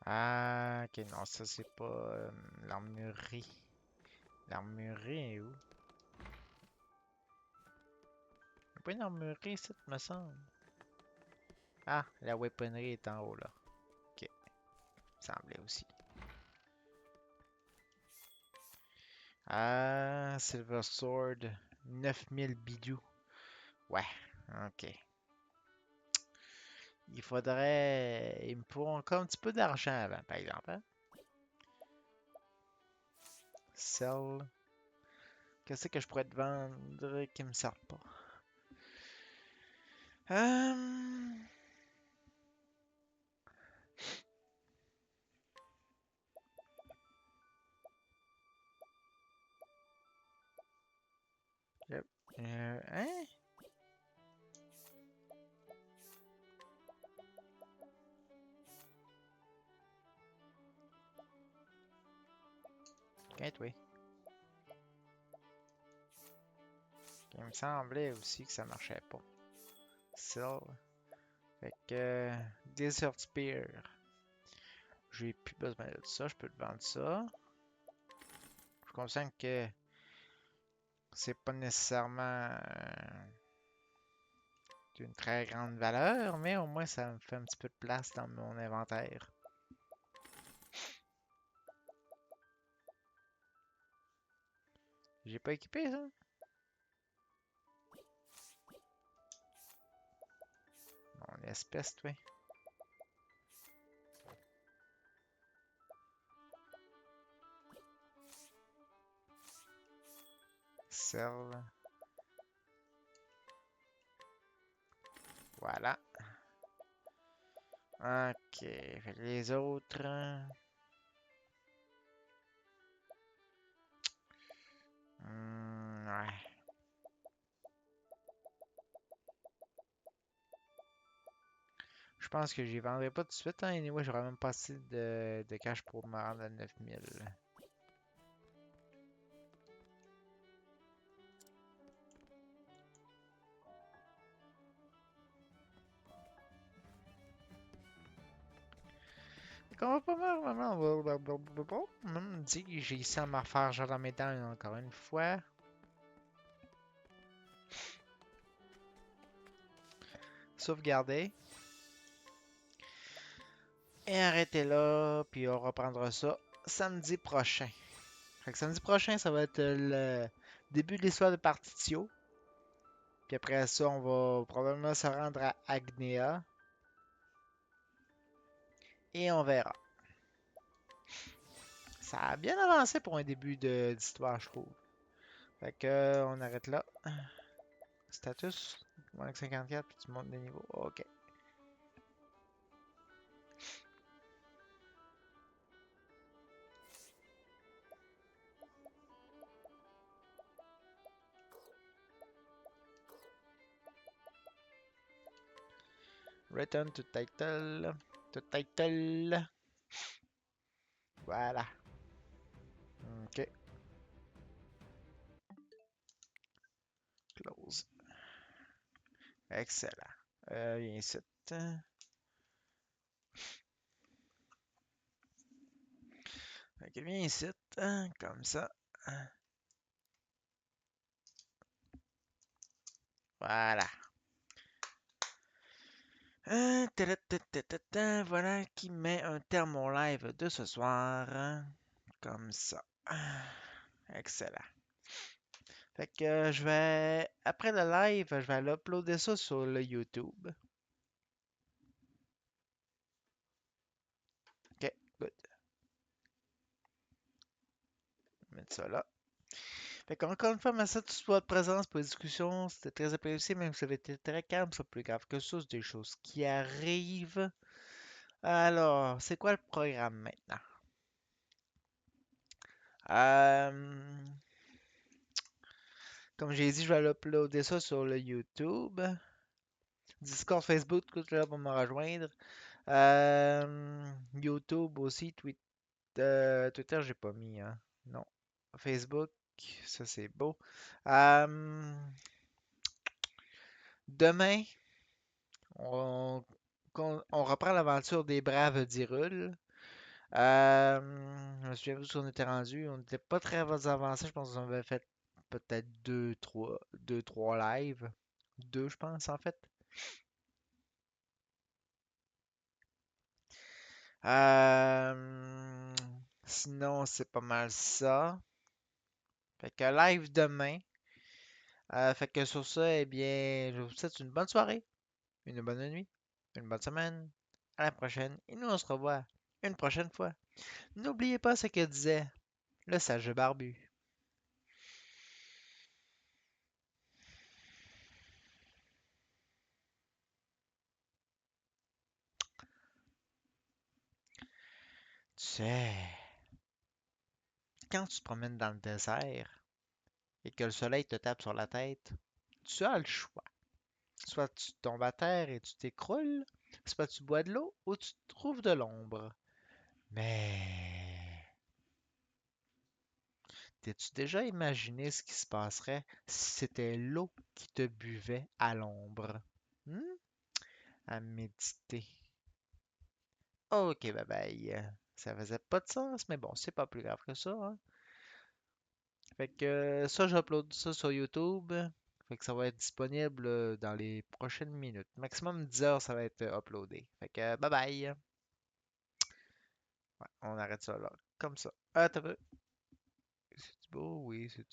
S1: Ah, ok, non, ça c'est pas l'armurerie. L'armurerie est où? Il y a pas une armurerie ici, me semble. Ah, la weaponry est en haut là. Ok, semblait aussi. Ah, Silver Sword, 9000 bidous. Ouais, ok. Il faudrait... Il me faut encore un petit peu d'argent avant, par exemple, hein? Sell. Qu'est-ce que je pourrais te vendre qui me sert pas? Hum... Yep. Hein? toi. Il me semblait aussi que ça marchait pas. Ça. Fait que. Desert Spear. J'ai plus besoin de ça. Je peux te vendre ça. Je suis conscient que c'est pas nécessairement d'une très grande valeur, mais au moins ça me fait un petit peu de place dans mon inventaire. J'ai pas équipé ça? Mon espèce, toi. Serve. Voilà. Ok. Fait que les autres. Ouais. Je pense que j'y vendrai pas tout de suite. Hein. Anyway, j'aurais même pas assez de cash pour me rendre à 9000. On va pas mal, maman. Me dit que j'ai ici à me refaire genre dans mes dents encore une fois. Sauvegarder. Et arrêter là, puis on reprendra ça samedi prochain. Fait que samedi prochain, ça va être le début de l'histoire de Partitio. Puis après ça, on va probablement se rendre à Agnea. Et on verra. Ça a bien avancé pour un début d'histoire, je trouve. Fait que on arrête là. Status. Moins que 54, puis tu montes de niveau. Ok. Return to title. To title. Voilà. Ok. Close. Excellent. Viens ici. Fait que viens ici. Comme ça. Voilà. Voilà qui met un terme au live de ce soir. Comme ça. Excellent. Fait que je vais. Après le live, je vais aller uploader ça sur le YouTube. Ok, good. Mettre ça là. Fait qu'encore une fois, merci à tous pour votre présence, pour la discussion. C'était très apprécié, même si ça avait été très calme, c'est plus grave que ça, c'est des choses qui arrivent. Alors, c'est quoi le programme maintenant? Euh, Comme j'ai dit, je vais uploader ça sur le YouTube. Discord, Facebook, tout là pour me rejoindre. YouTube aussi, Twitter, j'ai pas mis, hein. Non. Facebook, ça c'est beau. Euh, Demain, on, on reprend l'aventure des Braves d'Hyrule. Je me souviens plus où on était rendu. On n'était pas très avancé. Je pense qu'on avait fait peut-être deux, trois lives. Deux, je pense, en fait. Euh, Sinon, c'est pas mal ça. Fait que live demain. Fait que sur ça, eh bien, je vous souhaite une bonne soirée, une bonne nuit, une bonne semaine. À la prochaine. Et nous, on se revoit une prochaine fois. N'oubliez pas ce que disait le sage barbu. Tu sais, quand tu te promènes dans le désert et que le soleil te tape sur la tête, tu as le choix. Soit tu tombes à terre et tu t'écroules, soit tu bois de l'eau ou tu trouves de l'ombre. Mais T'as-tu déjà imaginé ce qui se passerait si c'était l'eau qui te buvait à l'ombre? Hmm? À méditer. Ok, bye bye. Ça faisait pas de sens, mais bon, c'est pas plus grave que ça, hein. Fait que ça, j'upload ça sur YouTube. Fait que ça va être disponible dans les prochaines minutes. Maximum 10 heures, ça va être uploadé. Fait que bye bye. Ouais, on arrête ça là. Comme ça. Ah, t'as vu? C'est beau? Oui, c'était.